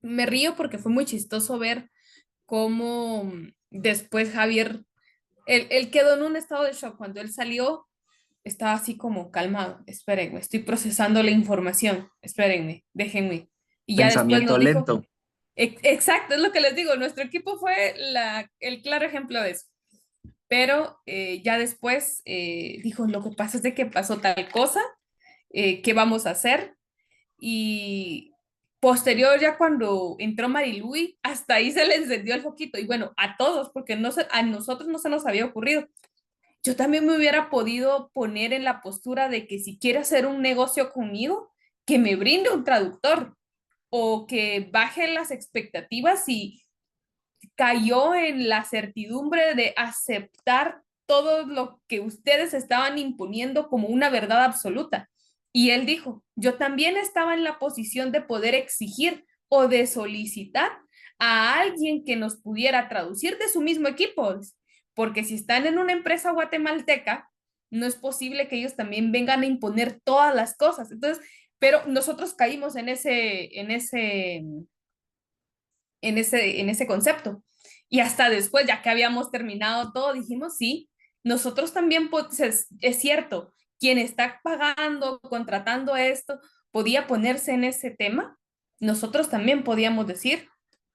me río porque fue muy chistoso ver cómo después Javier, él quedó en un estado de shock. Cuando él salió, estaba así como calmado, espérenme, estoy procesando la información, espérenme, déjenme. Y ya después Pensamiento nos dijo, lento. Exacto, es lo que les digo, nuestro equipo fue el claro ejemplo de eso. Pero ya después dijo, lo que pasa es de que pasó tal cosa, ¿qué vamos a hacer? Y posterior, ya cuando entró Marilui, hasta ahí se le encendió el foquito. Y bueno, a todos, porque a nosotros no se nos había ocurrido. Yo también me hubiera podido poner en la postura de que si quiere hacer un negocio conmigo, que me brinde un traductor o que baje las expectativas y cayó en la certidumbre de aceptar todo lo que ustedes estaban imponiendo como una verdad absoluta. Y él dijo, yo también estaba en la posición de poder exigir o de solicitar a alguien que nos pudiera traducir de su mismo equipo, porque si están en una empresa guatemalteca, no es posible que ellos también vengan a imponer todas las cosas. Entonces, pero nosotros caímos en ese concepto. Y hasta después, ya que habíamos terminado todo, dijimos, sí, nosotros también, es cierto, quien está pagando, contratando esto, podía ponerse en ese tema, nosotros también podíamos decir,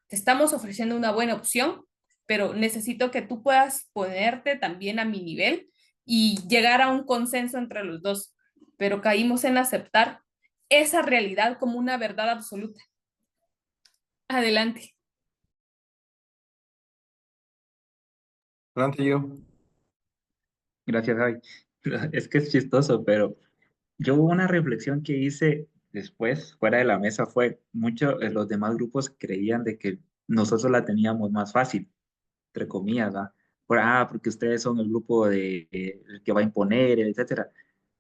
te estamos ofreciendo una buena opción, pero necesito que tú puedas ponerte también a mi nivel y llegar a un consenso entre los dos. Pero caímos en aceptar esa realidad como una verdad absoluta. Adelante. Adelante, yo. Gracias, Javi. Es que es chistoso, pero yo una reflexión que hice después, fuera de la mesa, fue muchos de los demás grupos creían de que nosotros la teníamos más fácil, entre comillas, ¿va? Porque ustedes son el grupo el que va a imponer, etcétera.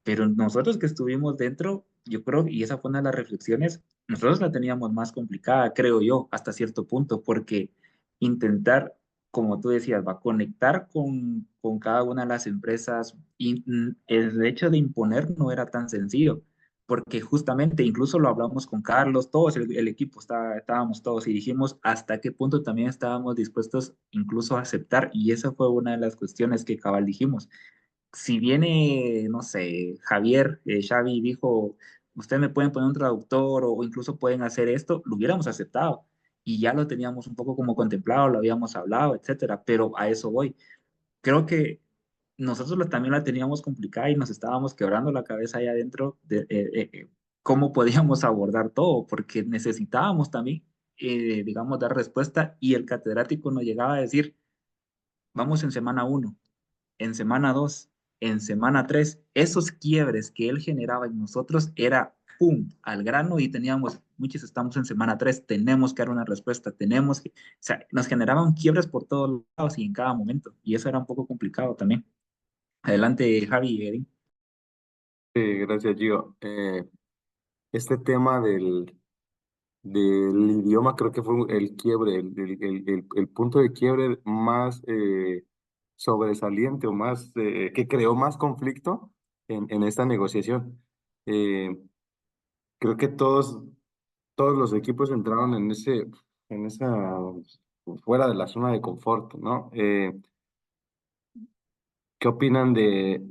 Pero nosotros que estuvimos dentro, yo creo, y esa fue una de las reflexiones, nosotros la teníamos más complicada, creo yo, hasta cierto punto, porque intentar, como tú decías, va a conectar con cada una de las empresas y el hecho de imponer no era tan sencillo, porque justamente, incluso lo hablamos con Carlos, todos, el equipo, estábamos todos y dijimos hasta qué punto también estábamos dispuestos incluso a aceptar, y esa fue una de las cuestiones que cabal dijimos si viene, no sé, Javier, Xavi dijo, ustedes me pueden poner un traductor o incluso pueden hacer esto, lo hubiéramos aceptado y ya lo teníamos un poco como contemplado, lo habíamos hablado, etcétera, pero a eso voy. Creo que nosotros también la teníamos complicada y nos estábamos quebrando la cabeza ahí adentro de cómo podíamos abordar todo, porque necesitábamos también, digamos, dar respuesta y el catedrático nos llegaba a decir, vamos en semana uno, en semana 2, en semana 3, esos quiebres que él generaba en nosotros era pum, al grano y teníamos, muchos estamos en semana 3, tenemos que dar una respuesta, tenemos que, o sea, nos generaban quiebres por todos lados y en cada momento, y eso era un poco complicado también. Adelante, Javi y Erin. Gracias, Gio. Este tema del idioma creo que fue el quiebre, el punto de quiebre más sobresaliente o más que creó más conflicto en esta negociación. Eh, Creo que todos los equipos entraron en esa, fuera de la zona de confort, ¿no? ¿Qué opinan de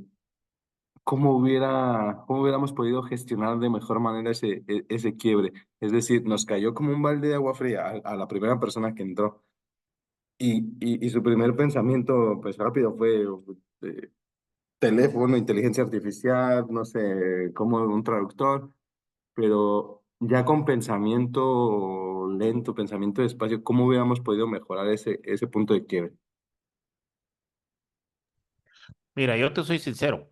cómo hubiéramos podido gestionar de mejor manera ese quiebre? Es decir, nos cayó como un balde de agua fría a la primera persona que entró. Y su primer pensamiento, pues rápido, fue eh, teléfono, inteligencia artificial, no sé, como un traductor, pero ya con pensamiento lento, pensamiento despacio, ¿cómo hubiéramos podido mejorar ese punto de quiebre? Mira, yo te soy sincero.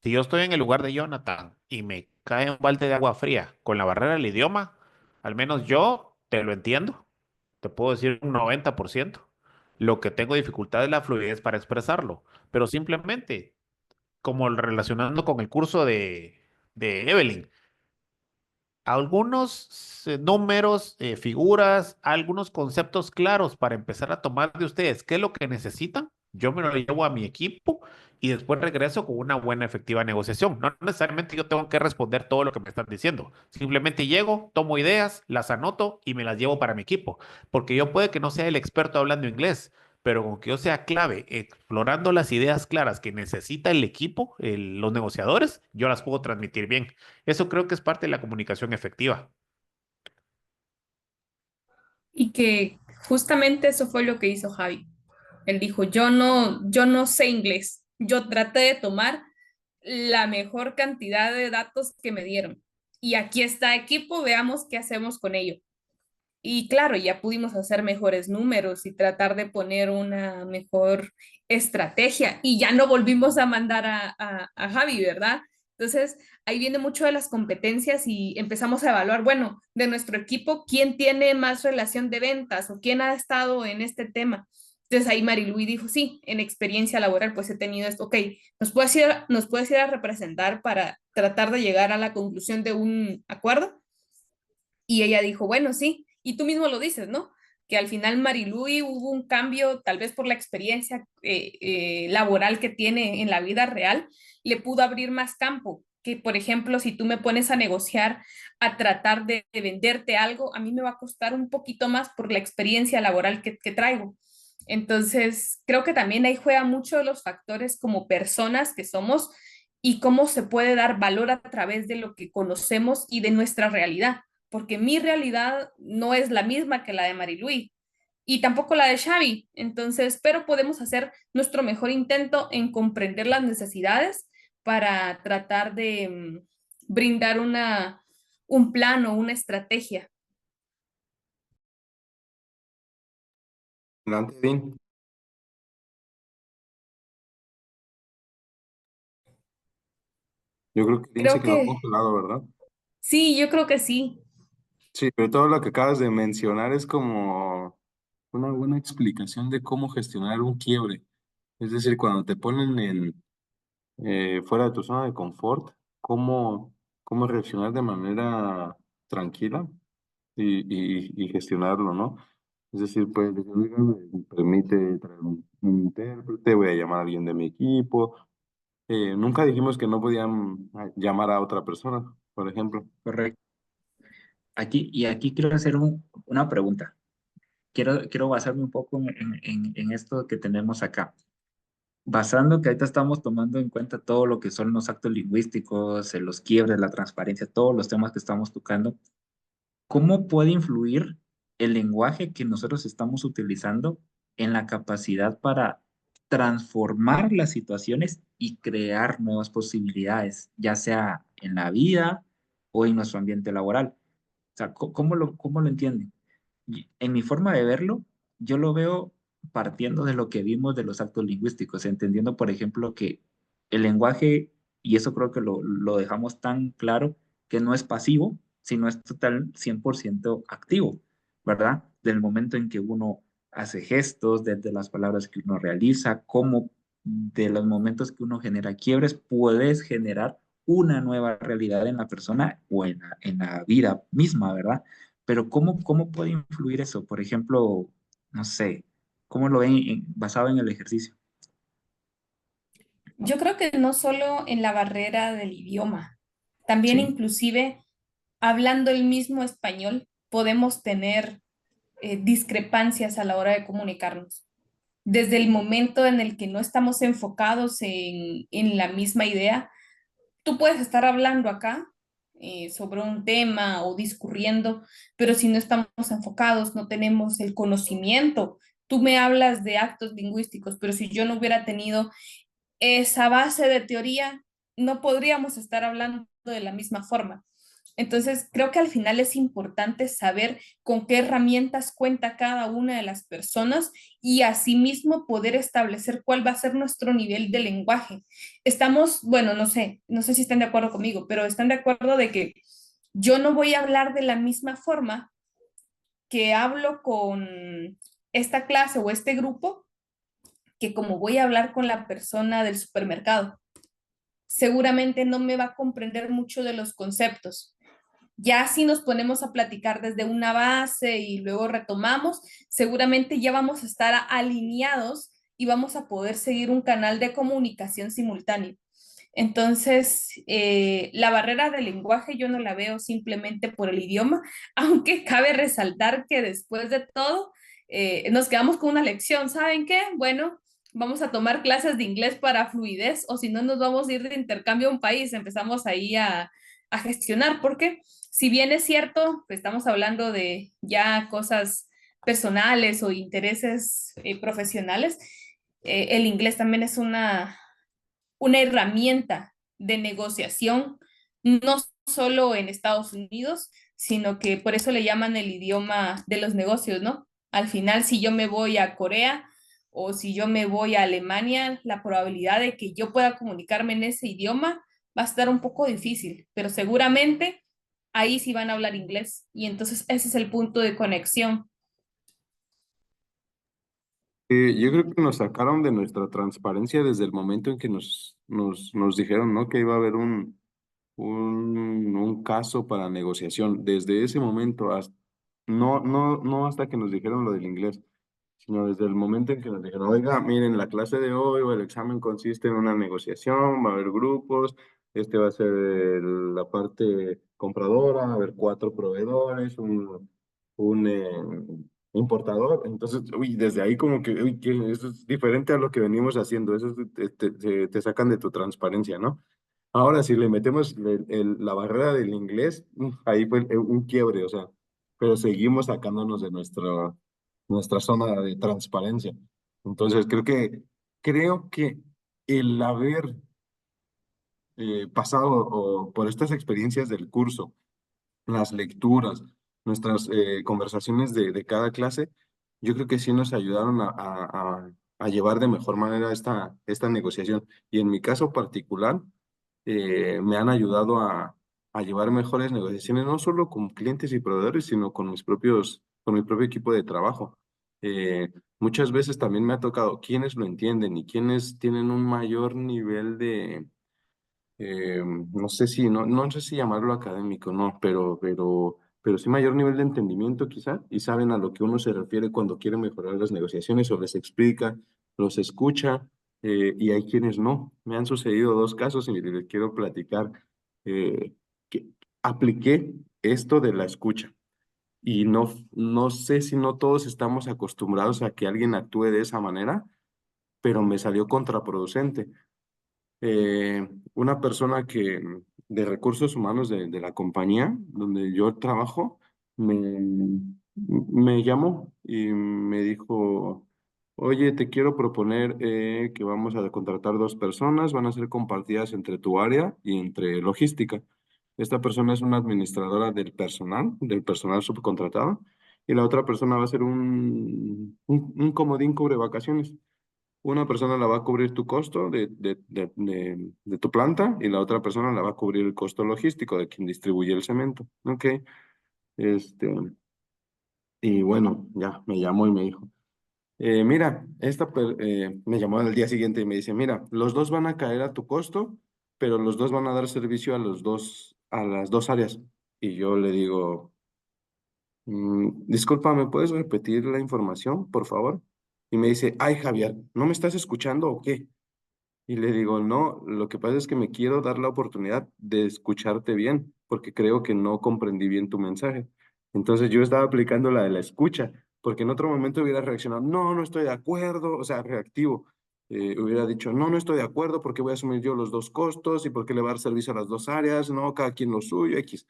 Si yo estoy en el lugar de Jonathan y me cae un balde de agua fría con la barrera del idioma, al menos yo te lo entiendo. Te puedo decir un 90%. Lo que tengo dificultad es la fluidez para expresarlo. Pero simplemente, como relacionando con el curso de Evelyn, algunos números, figuras, algunos conceptos claros para empezar a tomar de ustedes qué es lo que necesitan. Yo me lo llevo a mi equipo y después regreso con una buena, efectiva negociación. No necesariamente yo tengo que responder todo lo que me están diciendo. Simplemente llego, tomo ideas, las anoto y me las llevo para mi equipo. Porque yo puede que no sea el experto hablando inglés, pero con que yo sea clave, explorando las ideas claras que necesita el equipo, los negociadores, yo las puedo transmitir bien. Eso creo que es parte de la comunicación efectiva. Y que justamente eso fue lo que hizo Javi. Él dijo, yo no sé inglés. Yo traté de tomar la mejor cantidad de datos que me dieron. Y aquí está equipo, veamos qué hacemos con ello. Y claro, ya pudimos hacer mejores números y tratar de poner una mejor estrategia. Y ya no volvimos a mandar a Javi, ¿verdad? Entonces, ahí viene mucho de las competencias y empezamos a evaluar, bueno, de nuestro equipo, ¿quién tiene más relación de ventas o quién ha estado en este tema? Entonces ahí Mariluis dijo, sí, en experiencia laboral pues he tenido esto, ok, nos puedes ir a representar para tratar de llegar a la conclusión de un acuerdo. Y ella dijo, bueno, sí, y tú mismo lo dices, ¿no? Que al final Marilui hubo un cambio, tal vez por la experiencia laboral que tiene en la vida real, le pudo abrir más campo. Que, por ejemplo, si tú me pones a negociar, a tratar de venderte algo, a mí me va a costar un poquito más por la experiencia laboral que traigo. Entonces, creo que también ahí juega mucho de los factores como personas que somos y cómo se puede dar valor a través de lo que conocemos y de nuestra realidad porque mi realidad no es la misma que la de Mariluí y tampoco la de Xavi. Entonces, pero podemos hacer nuestro mejor intento en comprender las necesidades para tratar de brindar un plan o una estrategia. Adelante, Dean. Yo creo que Dean se Creo quedó que congelado, ¿verdad? sí, yo creo que sí. Sí, pero todo lo que acabas de mencionar es como una buena explicación de cómo gestionar un quiebre. Es decir, cuando te ponen fuera de tu zona de confort, cómo reaccionar de manera tranquila y gestionarlo, ¿no? Es decir, pues, decir, "Oiga, me permite traer un intérprete, voy a llamar a alguien de mi equipo. Nunca dijimos que no podían llamar a otra persona, por ejemplo. Correcto. Aquí quiero hacer una pregunta. Quiero basarme un poco en esto que tenemos acá. basando que ahorita estamos tomando en cuenta todo lo que son los actos lingüísticos, los quiebres, la transparencia, todos los temas que estamos tocando, ¿cómo puede influir el lenguaje que nosotros estamos utilizando en la capacidad para transformar las situaciones y crear nuevas posibilidades, ya sea en la vida o en nuestro ambiente laboral? O sea, ¿cómo lo entienden? Y en mi forma de verlo, yo lo veo partiendo de lo que vimos de los actos lingüísticos, entendiendo, por ejemplo, que el lenguaje, y eso creo que lo dejamos tan claro, que no es pasivo, sino es total 100% activo, ¿verdad? Del momento en que uno hace gestos, desde las palabras que uno realiza, como de los momentos que uno genera quiebres, puedes generar una nueva realidad en la persona o en la vida misma, ¿verdad? Pero ¿cómo puede influir eso? Por ejemplo, no sé, ¿cómo lo ven basado en el ejercicio? Yo creo que no solo en la barrera del idioma, también Sí, inclusive hablando el mismo español podemos tener discrepancias a la hora de comunicarnos. Desde el momento en el que no estamos enfocados en la misma idea, tú puedes estar hablando acá sobre un tema o discurriendo, pero si no estamos enfocados, no tenemos el conocimiento. Tú me hablas de actos lingüísticos, pero si yo no hubiera tenido esa base de teoría, no podríamos estar hablando de la misma forma. Entonces, creo que al final es importante saber con qué herramientas cuenta cada una de las personas y asimismo poder establecer cuál va a ser nuestro nivel de lenguaje. Estamos, bueno, no sé si están de acuerdo conmigo, pero están de acuerdo de que yo no voy a hablar de la misma forma que hablo con esta clase o este grupo que como voy a hablar con la persona del supermercado. Seguramente no me va a comprender mucho de los conceptos. Ya si nos ponemos a platicar desde una base y luego retomamos, seguramente ya vamos a estar alineados y vamos a poder seguir un canal de comunicación simultáneo. Entonces, la barrera del lenguaje yo no la veo simplemente por el idioma, aunque cabe resaltar que después de todo nos quedamos con una lección. ¿Saben qué? Bueno, vamos a tomar clases de inglés para fluidez o si no nos vamos a ir de intercambio a un país. Empezamos ahí a gestionar, porque si bien es cierto, pues estamos hablando de ya cosas personales o intereses profesionales, el inglés también es una herramienta de negociación, no solo en Estados Unidos, sino que por eso le llaman el idioma de los negocios, ¿no? Al final, si yo me voy a Corea o si yo me voy a Alemania, la probabilidad de que yo pueda comunicarme en ese idioma va a estar un poco difícil, pero seguramente ahí sí van a hablar inglés y entonces ese es el punto de conexión. Yo creo que nos sacaron de nuestra transparencia desde el momento en que nos dijeron, ¿no? Que iba a haber un caso para negociación. Desde ese momento, no hasta que nos dijeron lo del inglés, sino desde el momento en que nos dijeron, oiga, miren, la clase de hoy o el examen consiste en una negociación, va a haber grupos, este va a ser la parte compradora, va a haber 4 proveedores, un importador. Entonces, uy, desde ahí como que, uy, que eso es diferente a lo que venimos haciendo, eso te sacan de tu transparencia, ¿no? Ahora, si le metemos la barrera del inglés, ahí fue un quiebre, o sea, pero seguimos sacándonos de nuestra zona de transparencia. Entonces, creo que el haber pasado por estas experiencias del curso, las lecturas, nuestras conversaciones de cada clase, yo creo que sí nos ayudaron a llevar de mejor manera esta negociación. Y en mi caso particular, me han ayudado a llevar mejores negociaciones, no solo con clientes y proveedores, sino con mi propio equipo de trabajo. Muchas veces también me ha tocado quienes lo entienden y quienes tienen un mayor nivel no sé si llamarlo académico, no, pero sí mayor nivel de entendimiento quizá, y saben a lo que uno se refiere cuando quiere mejorar las negociaciones o les explica, los escucha, y hay quienes no. Me han sucedido 2 casos y les quiero platicar que apliqué esto de la escucha. Y no sé si no todos estamos acostumbrados a que alguien actúe de esa manera, pero me salió contraproducente. Una persona de recursos humanos de la compañía donde yo trabajo me llamó y me dijo, oye, te quiero proponer que vamos a contratar 2 personas, van a ser compartidas entre tu área y entre logística. Esta persona es una administradora del personal subcontratado, y la otra persona va a ser un comodín cubre vacaciones. Una persona la va a cubrir tu costo de tu planta, y la otra persona la va a cubrir el costo logístico de quien distribuye el cemento. Ok, este, y bueno, ya me llamó y me dijo, mira, me llamó al día siguiente y me dice, mira, los dos van a caer a tu costo, pero los dos van a dar servicio a las dos áreas. Y yo le digo, disculpa, ¿me puedes repetir la información, por favor? Y me dice, ay, Javier, ¿no me estás escuchando o qué? Y le digo, no, lo que pasa es que me quiero dar la oportunidad de escucharte bien, porque creo que no comprendí bien tu mensaje. Entonces yo estaba aplicando la de la escucha, porque en otro momento hubiera reaccionado, no, no estoy de acuerdo, o sea, reactivo. Hubiera dicho, no, no estoy de acuerdo porque voy a asumir yo los dos costos y porque le va a dar servicio a las dos áreas, no, cada quien lo suyo, X.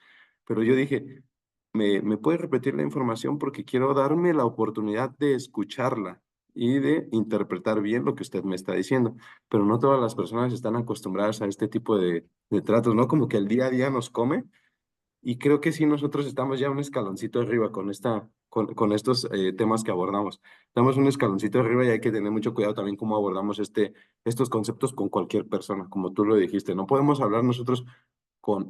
Pero yo dije, ¿me puede repetir la información? Porque quiero darme la oportunidad de escucharla y de interpretar bien lo que usted me está diciendo. Pero no todas las personas están acostumbradas a este tipo de tratos, ¿no? Como que el día a día nos come, y creo que sí, nosotros estamos ya un escaloncito arriba con estos temas que abordamos. Estamos un escaloncito arriba y hay que tener mucho cuidado también cómo abordamos estos conceptos con cualquier persona, como tú lo dijiste. No podemos hablar nosotros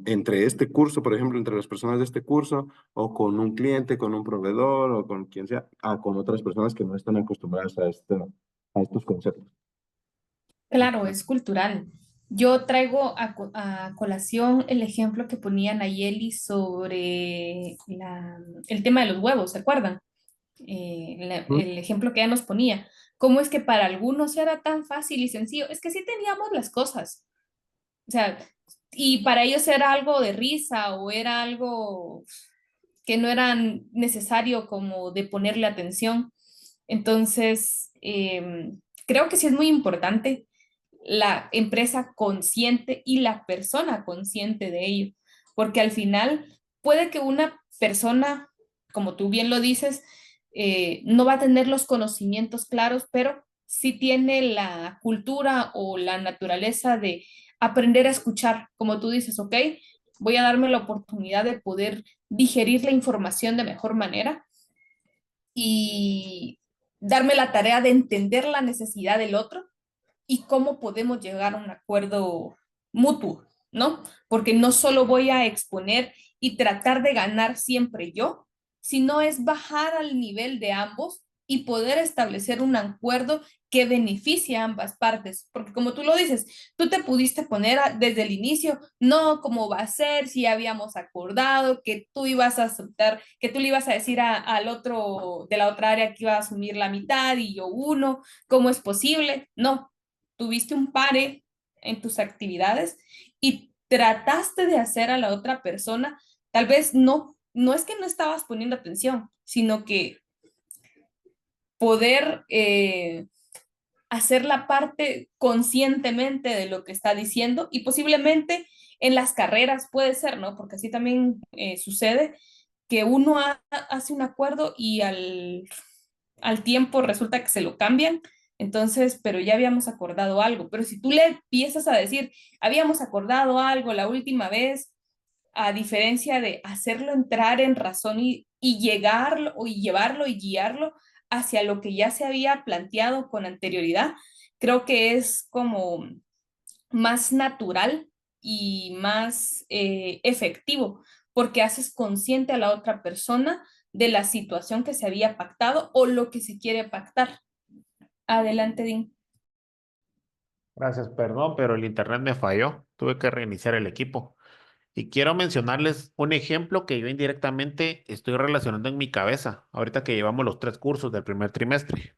entre este curso, por ejemplo, entre las personas de este curso, o con un cliente, con un proveedor, o con quien sea, con otras personas que no están acostumbradas a estos conceptos. Claro, es cultural. Yo traigo a colación el ejemplo que ponía Nayeli sobre el tema de los huevos, ¿se acuerdan? ¿Mm? El ejemplo que ella nos ponía. ¿Cómo es que para algunos era tan fácil y sencillo? Es que sí teníamos las cosas. O sea, y para ellos era algo de risa o era algo que no era necesario como de ponerle atención. Entonces, creo que sí es muy importante la empresa consciente y la persona consciente de ello, porque al final puede que una persona, como tú bien lo dices, no va a tener los conocimientos claros, pero sí tiene la cultura o la naturaleza de aprender a escuchar, como tú dices, ok, voy a darme la oportunidad de poder digerir la información de mejor manera y darme la tarea de entender la necesidad del otro y cómo podemos llegar a un acuerdo mutuo, ¿no? Porque no solo voy a exponer y tratar de ganar siempre yo, sino es bajar al nivel de ambos y poder establecer un acuerdo que beneficie a ambas partes. Porque como tú lo dices, tú te pudiste poner desde el inicio, no, ¿cómo va a ser? Si ya habíamos acordado que tú ibas a aceptar, que tú le ibas a decir al otro de la otra área que iba a asumir la mitad y yo uno, ¿cómo es posible? No, tuviste un pare en tus actividades y trataste de hacer a la otra persona, tal vez no es que no estabas poniendo atención, sino que poder hacer la parte conscientemente de lo que está diciendo y posiblemente en las carreras puede ser, ¿no? Porque así también sucede que uno hace un acuerdo y al tiempo resulta que se lo cambian. Entonces, pero ya habíamos acordado algo. Pero si tú le empiezas a decir, habíamos acordado algo la última vez, a diferencia de hacerlo entrar en razón y llegarlo y llevarlo y guiarlo hacia lo que ya se había planteado con anterioridad, creo que es como más natural y más efectivo, porque haces consciente a la otra persona de la situación que se había pactado o lo que se quiere pactar. Adelante, Dean. Gracias, perdón, pero el internet me falló. Tuve que reiniciar el equipo. Y quiero mencionarles un ejemplo que yo indirectamente estoy relacionando en mi cabeza, ahorita que llevamos los 3 cursos del primer trimestre.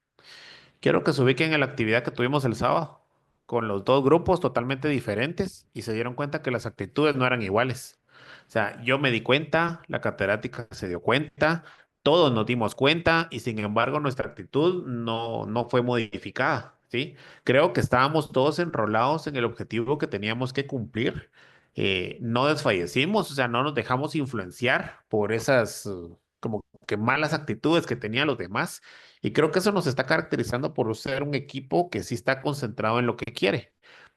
Quiero que se ubiquen en la actividad que tuvimos el sábado, con los 2 grupos totalmente diferentes y se dieron cuenta que las actitudes no eran iguales. O sea, yo me di cuenta, la catedrática se dio cuenta, todos nos dimos cuenta y sin embargo nuestra actitud no fue modificada. ¿sí? Creo que estábamos todos enrolados en el objetivo que teníamos que cumplir. No desfallecimos, o sea, no nos dejamos influenciar por esas como que malas actitudes que tenían los demás. Y creo que eso nos está caracterizando por ser un equipo que sí está concentrado en lo que quiere.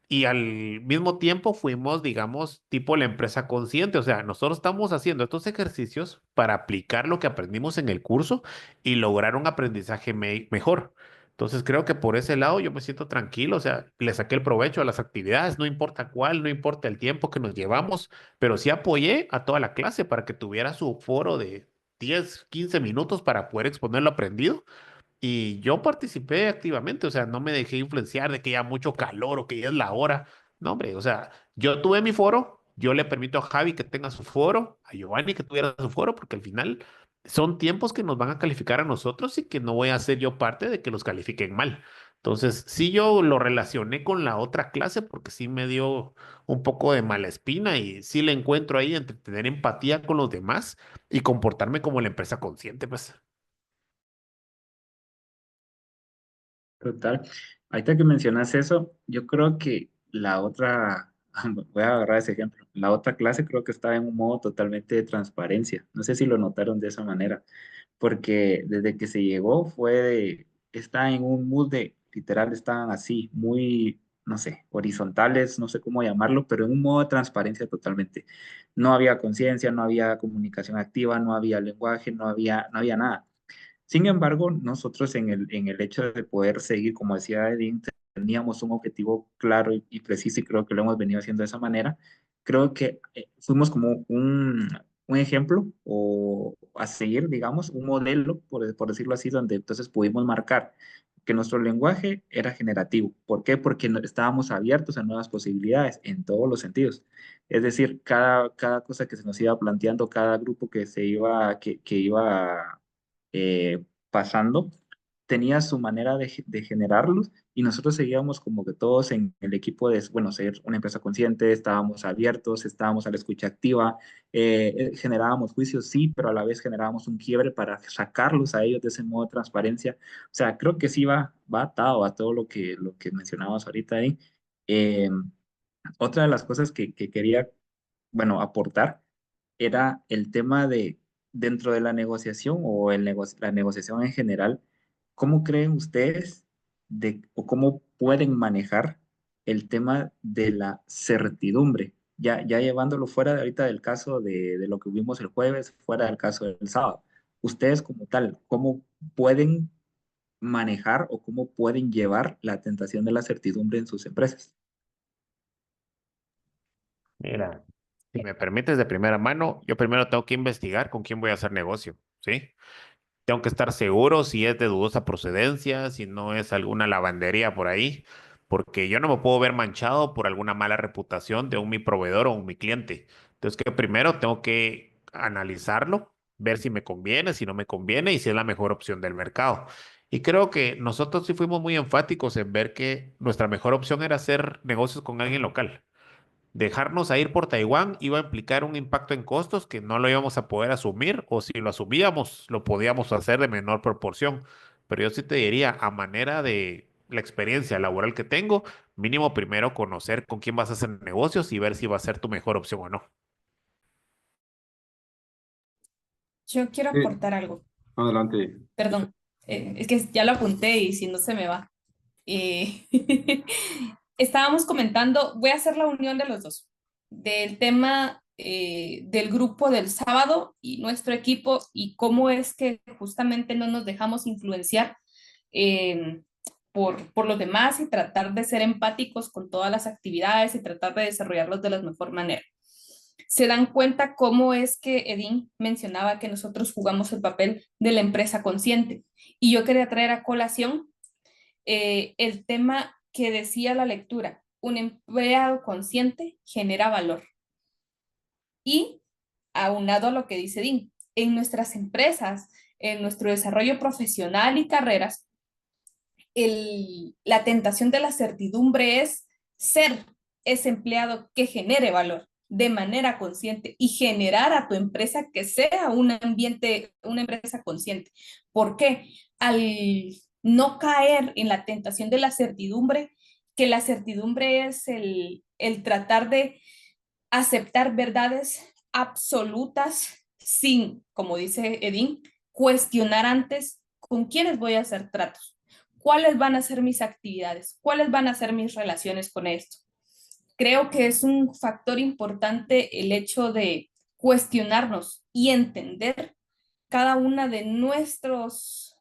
Y al mismo tiempo fuimos, digamos, tipo la empresa consciente. O sea, nosotros estamos haciendo estos ejercicios para aplicar lo que aprendimos en el curso y lograr un aprendizaje mejor. Entonces creo que por ese lado yo me siento tranquilo, o sea, le saqué el provecho a las actividades, no importa cuál, no importa el tiempo que nos llevamos, pero sí apoyé a toda la clase para que tuviera su foro de 10, 15 minutos para poder exponer lo aprendido. Y yo participé activamente, o sea, no me dejé influenciar de que ya mucho calor o que ya es la hora. No, hombre, o sea, yo tuve mi foro, yo le permito a Javi que tenga su foro, a Giovanni que tuviera su foro, porque al final son tiempos que nos van a calificar a nosotros y que no voy a ser yo parte de que los califiquen mal. Entonces, sí yo lo relacioné con la otra clase porque sí me dio un poco de mala espina y sí le encuentro ahí entre tener empatía con los demás y comportarme como la empresa consciente, pues. Total. Ahorita que mencionas eso, yo creo que la otra, voy a agarrar ese ejemplo, la otra clase creo que estaba en un modo totalmente de transparencia. No sé si lo notaron de esa manera, porque desde que se llegó está en un mood de, literal, estaban así, muy, no sé, horizontales, no sé cómo llamarlo, pero en un modo de transparencia totalmente. No había conciencia, no había comunicación activa, no había lenguaje, no había nada. Sin embargo, nosotros en el hecho de poder seguir, como decía Edith, teníamos un objetivo claro y preciso y creo que lo hemos venido haciendo de esa manera. Creo que fuimos como un ejemplo o a seguir, digamos, un modelo, por decirlo así, donde entonces pudimos marcar que nuestro lenguaje era generativo. ¿Por qué? Porque estábamos abiertos a nuevas posibilidades en todos los sentidos. Es decir, cada cosa que se nos iba planteando, cada grupo que iba pasando, tenía su manera de generarlos y nosotros seguíamos como que todos en el equipo de, bueno, ser una empresa consciente, estábamos abiertos, estábamos a la escucha activa, generábamos juicios, sí, pero a la vez generábamos un quiebre para sacarlos a ellos de ese modo de transparencia. O sea, creo que sí va atado a todo lo que mencionabas ahorita ahí. Eh, Otra de las cosas que quería, bueno, aportar era el tema de, dentro de la negociación o la negociación en general, ¿cómo creen ustedes o cómo pueden manejar el tema de la certidumbre? Ya llevándolo fuera de ahorita del caso de lo que vimos el jueves, fuera del caso del sábado. Ustedes como tal, ¿cómo pueden manejar o cómo pueden llevar la tentación de la certidumbre en sus empresas? Mira, si me permites de primera mano, yo primero tengo que investigar con quién voy a hacer negocio, ¿sí? Tengo que estar seguro si es de dudosa procedencia, si no es alguna lavandería por ahí, porque yo no me puedo ver manchado por alguna mala reputación de mi proveedor o mi cliente. Entonces, que primero tengo que analizarlo, ver si me conviene, si no me conviene y si es la mejor opción del mercado. Y creo que nosotros sí fuimos muy enfáticos en ver que nuestra mejor opción era hacer negocios con alguien local. Dejarnos a ir por Taiwán iba a implicar un impacto en costos que no lo íbamos a poder asumir, o si lo asumíamos, lo podíamos hacer de menor proporción. Pero yo sí te diría, a manera de la experiencia laboral que tengo, mínimo primero conocer con quién vas a hacer negocios y ver si va a ser tu mejor opción o no. Yo quiero Sí, aportar algo, adelante. perdón, es que ya lo apunté y si no se me va. Eh, estábamos comentando, voy a hacer la unión de los dos, del tema del grupo del sábado y nuestro equipo y cómo es que justamente no nos dejamos influenciar eh, por los demás y tratar de ser empáticos con todas las actividades y tratar de desarrollarlos de la mejor manera. Se dan cuenta cómo es que Edín mencionaba que nosotros jugamos el papel de la empresa consciente. Y yo quería traer a colación el tema que decía la lectura, un empleado consciente genera valor. Y aunado a lo que dice Dean, en nuestras empresas, en nuestro desarrollo profesional y carreras, la tentación de la certidumbre es ser ese empleado que genere valor de manera consciente y generar a tu empresa que sea un ambiente, una empresa consciente. ¿Por qué? Al no caer en la tentación de la certidumbre, que la certidumbre es el tratar de aceptar verdades absolutas sin, como dice Edín, cuestionar antes con quiénes voy a hacer tratos, cuáles van a ser mis actividades, cuáles van a ser mis relaciones con esto. Creo que es un factor importante el hecho de cuestionarnos y entender cada una de nuestros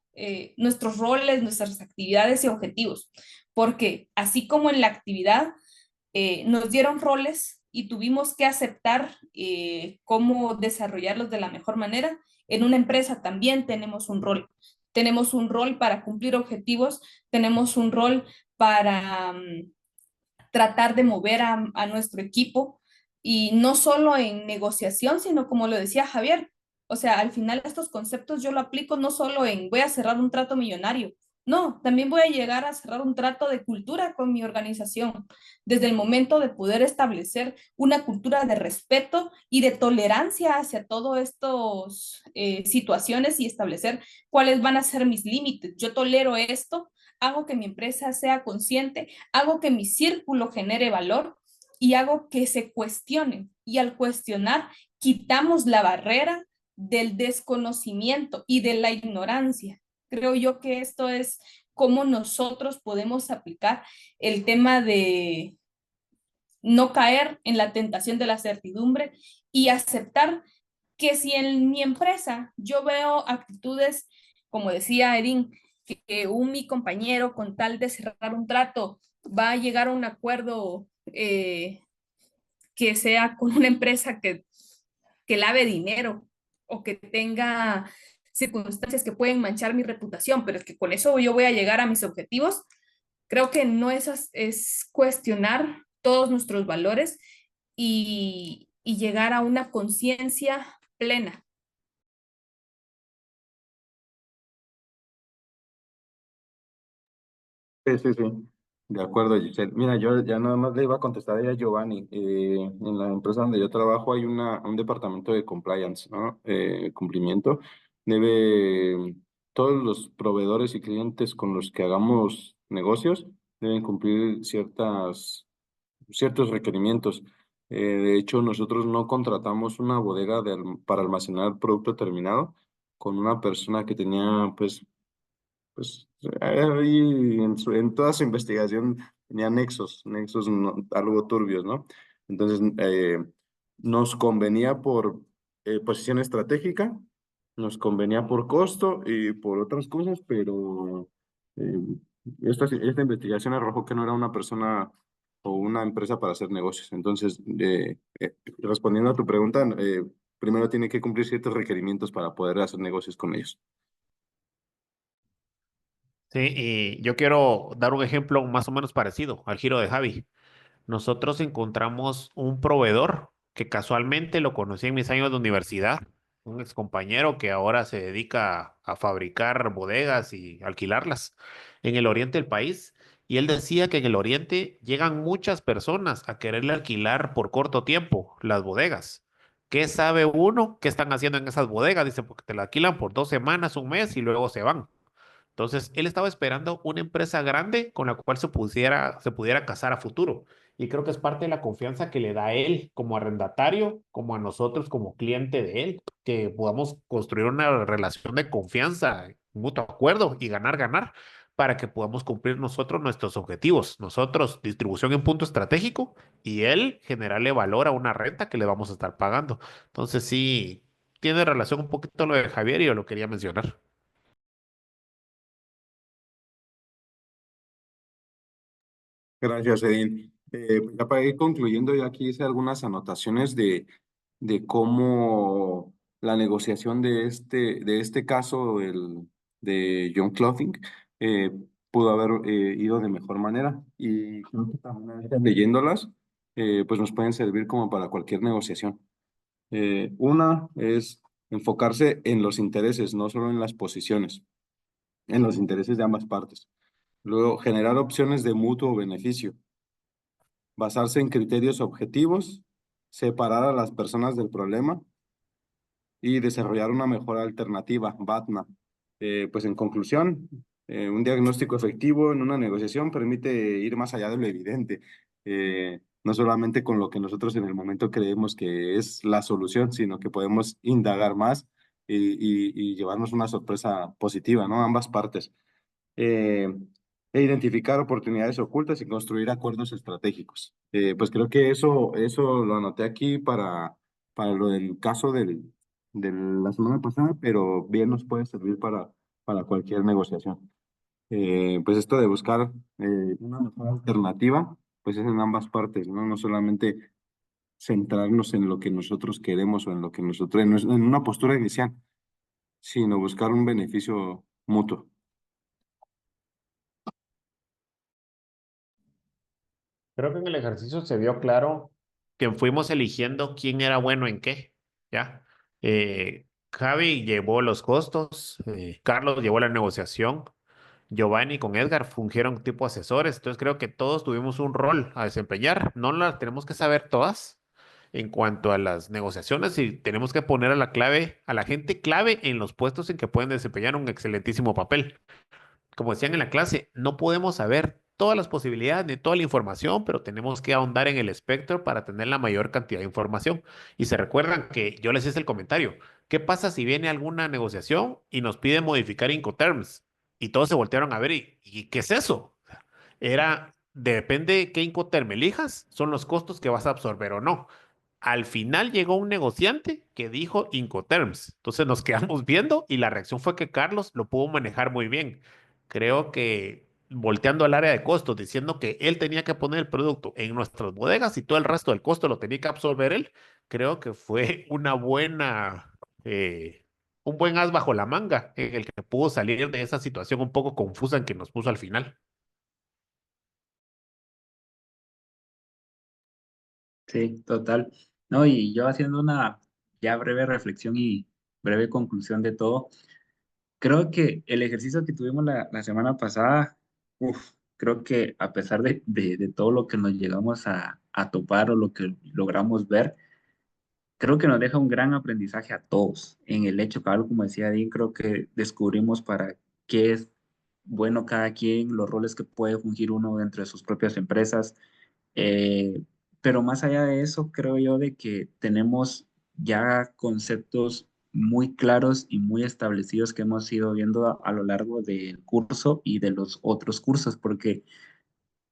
roles, nuestras actividades y objetivos, porque así como en la actividad nos dieron roles y tuvimos que aceptar cómo desarrollarlos de la mejor manera, en una empresa también tenemos un rol. Tenemos un rol para cumplir objetivos, tenemos un rol para tratar de mover a nuestro equipo y no solo en negociación, sino como lo decía Javier, o sea, al final estos conceptos yo lo aplico no solo en voy a cerrar un trato millonario, no, también voy a llegar a cerrar un trato de cultura con mi organización, desde el momento de poder establecer una cultura de respeto y de tolerancia hacia todas estas situaciones y establecer cuáles van a ser mis límites. Yo tolero esto, hago que mi empresa sea consciente, hago que mi círculo genere valor y hago que se cuestionen. Y al cuestionar, quitamos la barrera del desconocimiento y de la ignorancia. Creo yo que esto es cómo nosotros podemos aplicar el tema de no caer en la tentación de la certidumbre y aceptar que si en mi empresa yo veo actitudes, como decía Erin, que mi compañero con tal de cerrar un trato va a llegar a un acuerdo que sea con una empresa que lave dinero o que tenga circunstancias que pueden manchar mi reputación, pero es que con eso yo voy a llegar a mis objetivos. Creo que no es cuestionar todos nuestros valores y llegar a una conciencia plena. Sí, sí, sí. De acuerdo, Giselle. Mira, yo ya nada más le iba a contestar a Giovanni. En la empresa donde yo trabajo hay un departamento de compliance, ¿no? Cumplimiento. Todos los proveedores y clientes con los que hagamos negocios deben cumplir ciertos requerimientos. De hecho, nosotros no contratamos una bodega para almacenar producto terminado con una persona que tenía, pues ahí en toda su investigación tenía nexos algo turbios, ¿no? Entonces, nos convenía por posición estratégica, nos convenía por costo y por otras cosas, pero eh, esta investigación arrojó que no era una persona o una empresa para hacer negocios. Entonces, respondiendo a tu pregunta, primero tiene que cumplir ciertos requerimientos para poder hacer negocios con ellos. Sí, y yo quiero dar un ejemplo más o menos parecido al giro de Javi. Nosotros encontramos un proveedor que casualmente lo conocí en mis años de universidad, un ex compañero que ahora se dedica a fabricar bodegas y alquilarlas en el oriente del país. Y él decía que en el oriente llegan muchas personas a quererle alquilar por corto tiempo las bodegas. ¿Qué sabe uno? ¿Qué están haciendo en esas bodegas? Dice, porque te la alquilan por 2 semanas, un mes y luego se van. Entonces, él estaba esperando una empresa grande con la cual se pudiera casar a futuro. Y creo que es parte de la confianza que le da a él como arrendatario, como a nosotros como cliente de él, que podamos construir una relación de confianza, mutuo acuerdo y ganar, ganar, para que podamos cumplir nosotros nuestros objetivos. Nosotros, distribución en punto estratégico y él generarle valor a una renta que le vamos a estar pagando. Entonces, sí, tiene relación un poquito lo de Javier y yo lo quería mencionar. Gracias, Edín. Ya para ir concluyendo, yo aquí hice algunas anotaciones de cómo la negociación de este caso de John Clothing eh, pudo haber ido de mejor manera. Y creo que también ahorita leyéndolas, pues nos pueden servir como para cualquier negociación. Una es enfocarse en los intereses, no solo en las posiciones, en los intereses de ambas partes. Luego, generar opciones de mutuo beneficio, basarse en criterios objetivos, separar a las personas del problema y desarrollar una mejor alternativa, BATNA. Pues en conclusión, Un diagnóstico efectivo en una negociación permite ir más allá de lo evidente, no solamente con lo que nosotros en el momento creemos que es la solución, sino que podemos indagar más y llevarnos una sorpresa positiva, ¿no? Ambas partes. Eh, e identificar oportunidades ocultas y construir acuerdos estratégicos. Pues creo que eso lo anoté aquí para lo del caso de la semana pasada, pero bien nos puede servir para cualquier negociación. Pues esto de buscar una mejor alternativa, pues es en ambas partes, ¿no? No solamente centrarnos en lo que nosotros queremos o en lo que nosotros, en una postura inicial, sino buscar un beneficio mutuo. Creo que en el ejercicio se vio claro que fuimos eligiendo quién era bueno en qué, ¿ya? Javi llevó los costos, Carlos llevó la negociación, Giovanni con Edgar fungieron tipo asesores, entonces creo que todos tuvimos un rol a desempeñar, no las tenemos que saber todas en cuanto a las negociaciones y tenemos que poner a la clave, a la gente clave en los puestos en que pueden desempeñar un excelentísimo papel. Como decían en la clase, no podemos saber todas las posibilidades ni toda la información, pero tenemos que ahondar en el espectro para tener la mayor cantidad de información. Y se recuerdan que yo les hice el comentario, ¿qué pasa si viene alguna negociación y nos pide modificar Incoterms? Y todos se voltearon a ver, ¿y qué es eso? Era, depende qué Incoterm elijas, son los costos que vas a absorber o no. Al final llegó un negociante que dijo Incoterms. Entonces nos quedamos viendo y la reacción fue que Carlos lo pudo manejar muy bien. Creo que volteando al área de costos, diciendo que él tenía que poner el producto en nuestras bodegas y todo el resto del costo lo tenía que absorber él, creo que fue una buena, un buen as bajo la manga en el que pudo salir de esa situación un poco confusa en que nos puso al final. Sí, total. No, y yo haciendo una ya breve reflexión y breve conclusión de todo, creo que el ejercicio que tuvimos la semana pasada, creo que a pesar de todo lo que nos llegamos a topar o lo que logramos ver, creo que nos deja un gran aprendizaje a todos. En el hecho, cabal, como decía Dean, creo que descubrimos para qué es bueno cada quien, los roles que puede fungir uno dentro de sus propias empresas. Eh, pero más allá de eso, creo yo de que tenemos ya conceptos muy claros y muy establecidos que hemos ido viendo a lo largo del curso y de los otros cursos, porque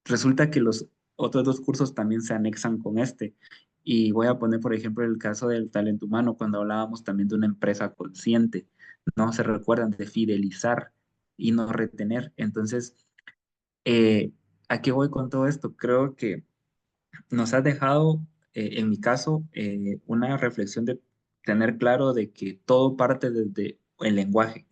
resulta que los otros dos cursos también se anexan con este. Y voy a poner, por ejemplo, el caso del talento humano, cuando hablábamos también de una empresa consciente, ¿no? Se recuerdan de fidelizar y no retener. Entonces, eh, ¿a qué voy con todo esto? Creo que nos has dejado, en mi caso, una reflexión de tener claro de que todo parte desde el lenguaje,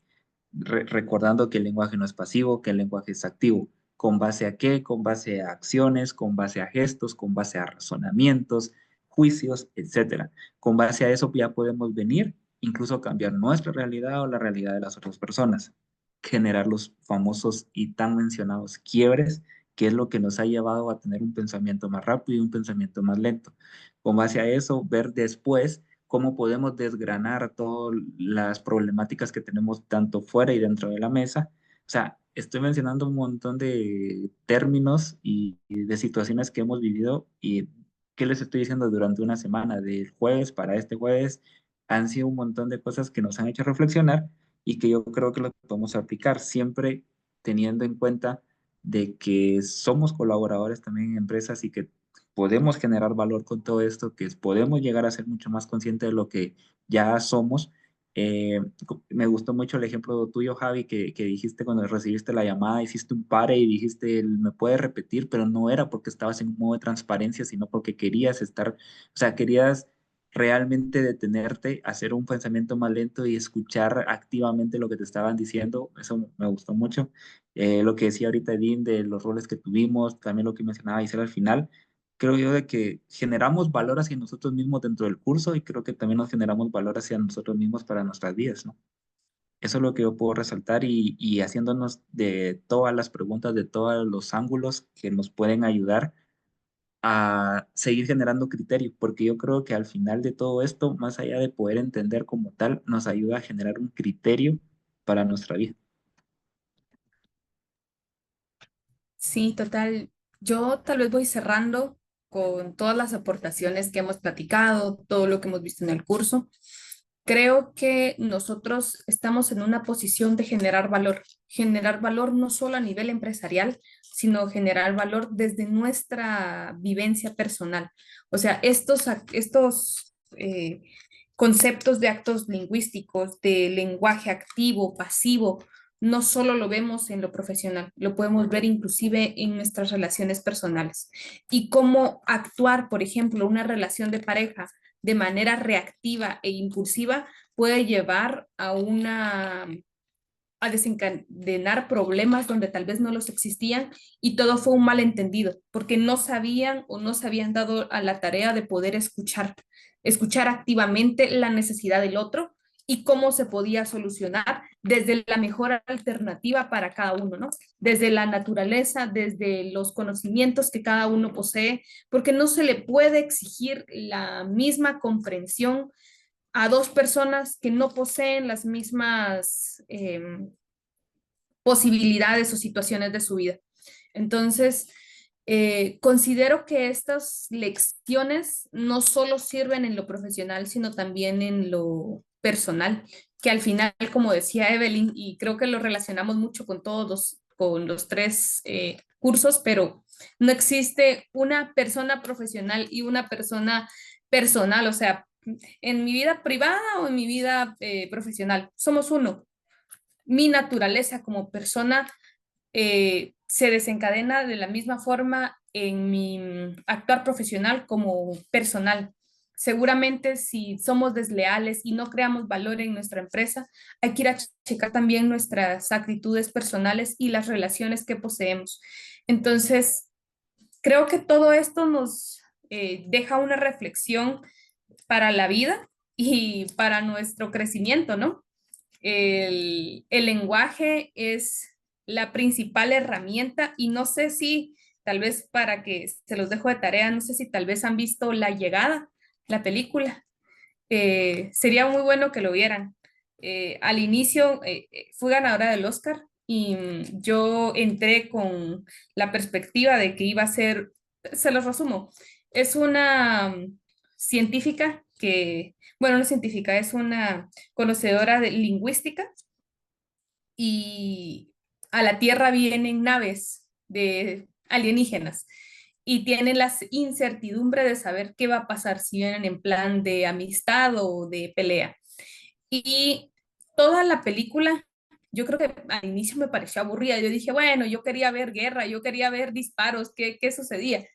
recordando que el lenguaje no es pasivo, que el lenguaje es activo. ¿Con base a qué? Con base a acciones, con base a gestos, con base a razonamientos, juicios, etcétera. Con base a eso ya podemos venir, incluso cambiar nuestra realidad o la realidad de las otras personas, generar los famosos y tan mencionados quiebres, que es lo que nos ha llevado a tener un pensamiento más rápido y un pensamiento más lento. Con base a eso, ver después cómo podemos desgranar todas las problemáticas que tenemos tanto fuera y dentro de la mesa. O sea, estoy mencionando un montón de términos y de situaciones que hemos vivido y qué les estoy diciendo durante una semana, del jueves para este jueves, han sido un montón de cosas que nos han hecho reflexionar y que yo creo que lo podemos aplicar siempre teniendo en cuenta de que somos colaboradores también en empresas y que podemos generar valor con todo esto, que podemos llegar a ser mucho más conscientes de lo que ya somos. Me gustó mucho el ejemplo tuyo, Javi, que dijiste cuando recibiste la llamada, hiciste un pare y dijiste, me puedes repetir, pero no era porque estabas en un modo de transparencia, sino porque querías estar, o sea, querías realmente detenerte, hacer un pensamiento más lento y escuchar activamente lo que te estaban diciendo. Eso me gustó mucho. Lo que decía ahorita Dean de los roles que tuvimos, también lo que mencionaba Isabel al final, creo yo de que generamos valor hacia nosotros mismos dentro del curso y creo que también nos generamos valor hacia nosotros mismos para nuestras vidas, ¿no? Eso es lo que yo puedo resaltar y haciéndonos de todas las preguntas, de todos los ángulos que nos pueden ayudar a seguir generando criterio, porque yo creo que al final de todo esto, más allá de poder entender como tal, nos ayuda a generar un criterio para nuestra vida. Sí, total. Yo tal vez voy cerrando con todas las aportaciones que hemos platicado, todo lo que hemos visto en el curso. Creo que nosotros estamos en una posición de generar valor no solo a nivel empresarial, sino generar valor desde nuestra vivencia personal. O sea, estos conceptos de actos lingüísticos, de lenguaje activo, pasivo, no solo lo vemos en lo profesional, lo podemos ver inclusive en nuestras relaciones personales. Y cómo actuar, por ejemplo, una relación de pareja de manera reactiva e impulsiva puede llevar a desencadenar problemas donde tal vez no los existían y todo fue un malentendido, porque no sabían o no se habían dado a la tarea de poder escuchar activamente la necesidad del otro y cómo se podía solucionar desde la mejor alternativa para cada uno, ¿no? Desde la naturaleza, desde los conocimientos que cada uno posee, porque no se le puede exigir la misma comprensión a dos personas que no poseen las mismas posibilidades o situaciones de su vida. Entonces, considero que estas lecciones no solo sirven en lo profesional, sino también en lo personal, que al final, como decía Evelyn, y creo que lo relacionamos mucho con con los tres cursos, pero no existe una persona profesional y una persona personal, o sea, en mi vida privada o en mi vida profesional, somos uno. Mi naturaleza como persona se desencadena de la misma forma en mi actuar profesional como personal. Seguramente si somos desleales y no creamos valor en nuestra empresa, hay que ir a checar también nuestras actitudes personales y las relaciones que poseemos. Entonces, creo que todo esto nos deja una reflexión para la vida y para nuestro crecimiento, ¿no? El lenguaje es la principal herramienta y no sé si, tal vez para que se los dejo de tarea, no sé si tal vez han visto La Llegada, la película. Sería muy bueno que lo vieran. Al inicio fui ganadora del Oscar y yo entré con la perspectiva de que iba a ser, se los resumo, es una científica que, bueno, no científica, es una conocedora de lingüística y a la Tierra vienen naves de alienígenas y tienen la incertidumbre de saber qué va a pasar, si vienen en plan de amistad o de pelea. Y toda la película, yo creo que al inicio me pareció aburrida. Yo dije, bueno, yo quería ver guerra, yo quería ver disparos, qué sucedía?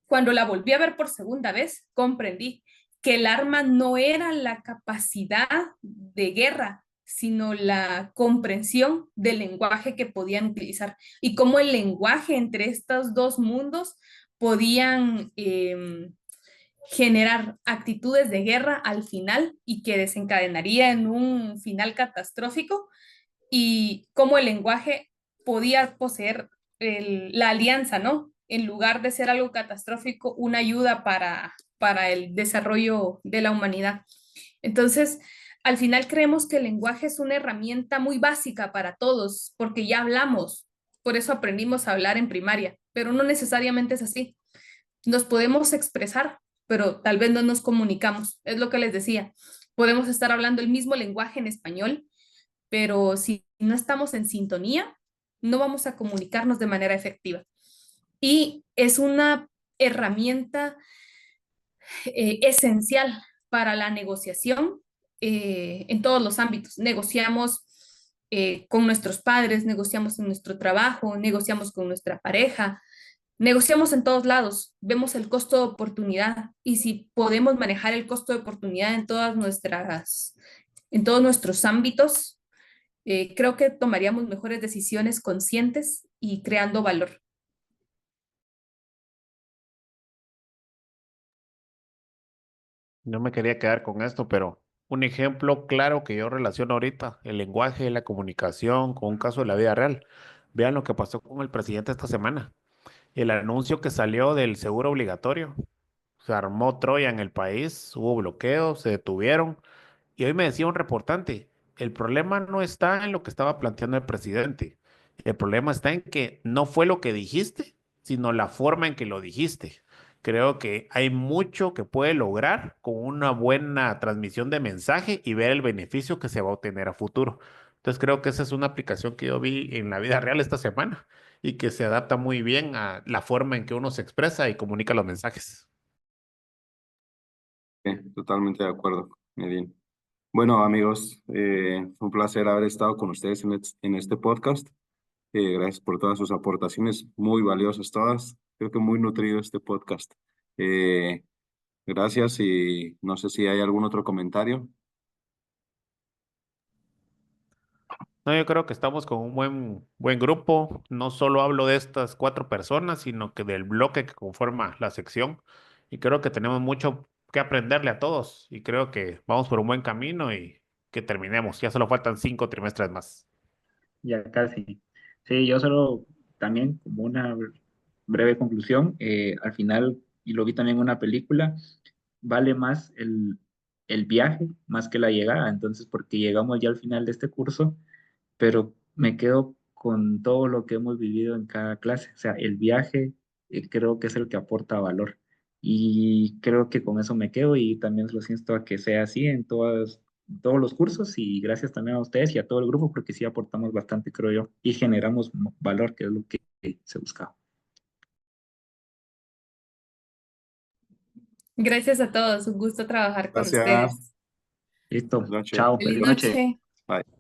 Cuando la volví a ver por segunda vez, comprendí que el arma no era la capacidad de guerra, sino la comprensión del lenguaje que podían utilizar y cómo el lenguaje entre estos dos mundos podían generar actitudes de guerra al final y que desencadenaría en un final catastrófico y cómo el lenguaje podía poseer la alianza, ¿no? En lugar de ser algo catastrófico, una ayuda para el desarrollo de la humanidad. Entonces, al final creemos que el lenguaje es una herramienta muy básica para todos, porque ya hablamos, por eso aprendimos a hablar en primaria, pero no necesariamente es así. Nos podemos expresar, pero tal vez no nos comunicamos. Es lo que les decía. Podemos estar hablando el mismo lenguaje en español, pero si no estamos en sintonía, no vamos a comunicarnos de manera efectiva. Y es una herramienta esencial para la negociación en todos los ámbitos. Negociamos con nuestros padres, negociamos en nuestro trabajo, negociamos con nuestra pareja, negociamos en todos lados, vemos el costo de oportunidad y si podemos manejar el costo de oportunidad en todos nuestros ámbitos, creo que tomaríamos mejores decisiones conscientes y creando valor. No me quería quedar con esto, pero un ejemplo claro que yo relaciono ahorita, el lenguaje, la comunicación, con un caso de la vida real. Vean lo que pasó con el presidente esta semana. El anuncio que salió del seguro obligatorio. Se armó Troya en el país, hubo bloqueos, se detuvieron. Y hoy me decía un reportante, el problema no está en lo que estaba planteando el presidente. El problema está en que no fue lo que dijiste, sino la forma en que lo dijiste. Creo que hay mucho que puede lograr con una buena transmisión de mensaje y ver el beneficio que se va a obtener a futuro. Entonces creo que esa es una aplicación que yo vi en la vida real esta semana y que se adapta muy bien a la forma en que uno se expresa y comunica los mensajes. Totalmente de acuerdo, Medina. Bueno, amigos, fue un placer haber estado con ustedes en este podcast. Gracias por todas sus aportaciones, muy valiosas todas. Creo que muy nutrido este podcast. Eh, Gracias y no sé si hay algún otro comentario. No, yo creo que estamos con un buen grupo. No solo hablo de estas 4 personas, sino que del bloque que conforma la sección. Y creo que tenemos mucho que aprenderle a todos. Y creo que vamos por un buen camino y que terminemos. Ya solo faltan 5 trimestres más. Ya casi. Sí, yo solo también como una breve conclusión, al final, y lo vi también en una película, vale más el viaje más que la llegada. Entonces, porque llegamos ya al final de este curso, pero me quedo con todo lo que hemos vivido en cada clase. O sea, el viaje creo que es el que aporta valor. Y creo que con eso me quedo y también los insto a que sea así en todos los cursos y gracias también a ustedes y a todo el grupo porque sí aportamos bastante, creo yo, y generamos valor, que es lo que se buscaba. Gracias a todos, un gusto trabajar con Gracias. ustedes. Listo, Buenas noches. chao, Feliz feliz noche. noche. Bye.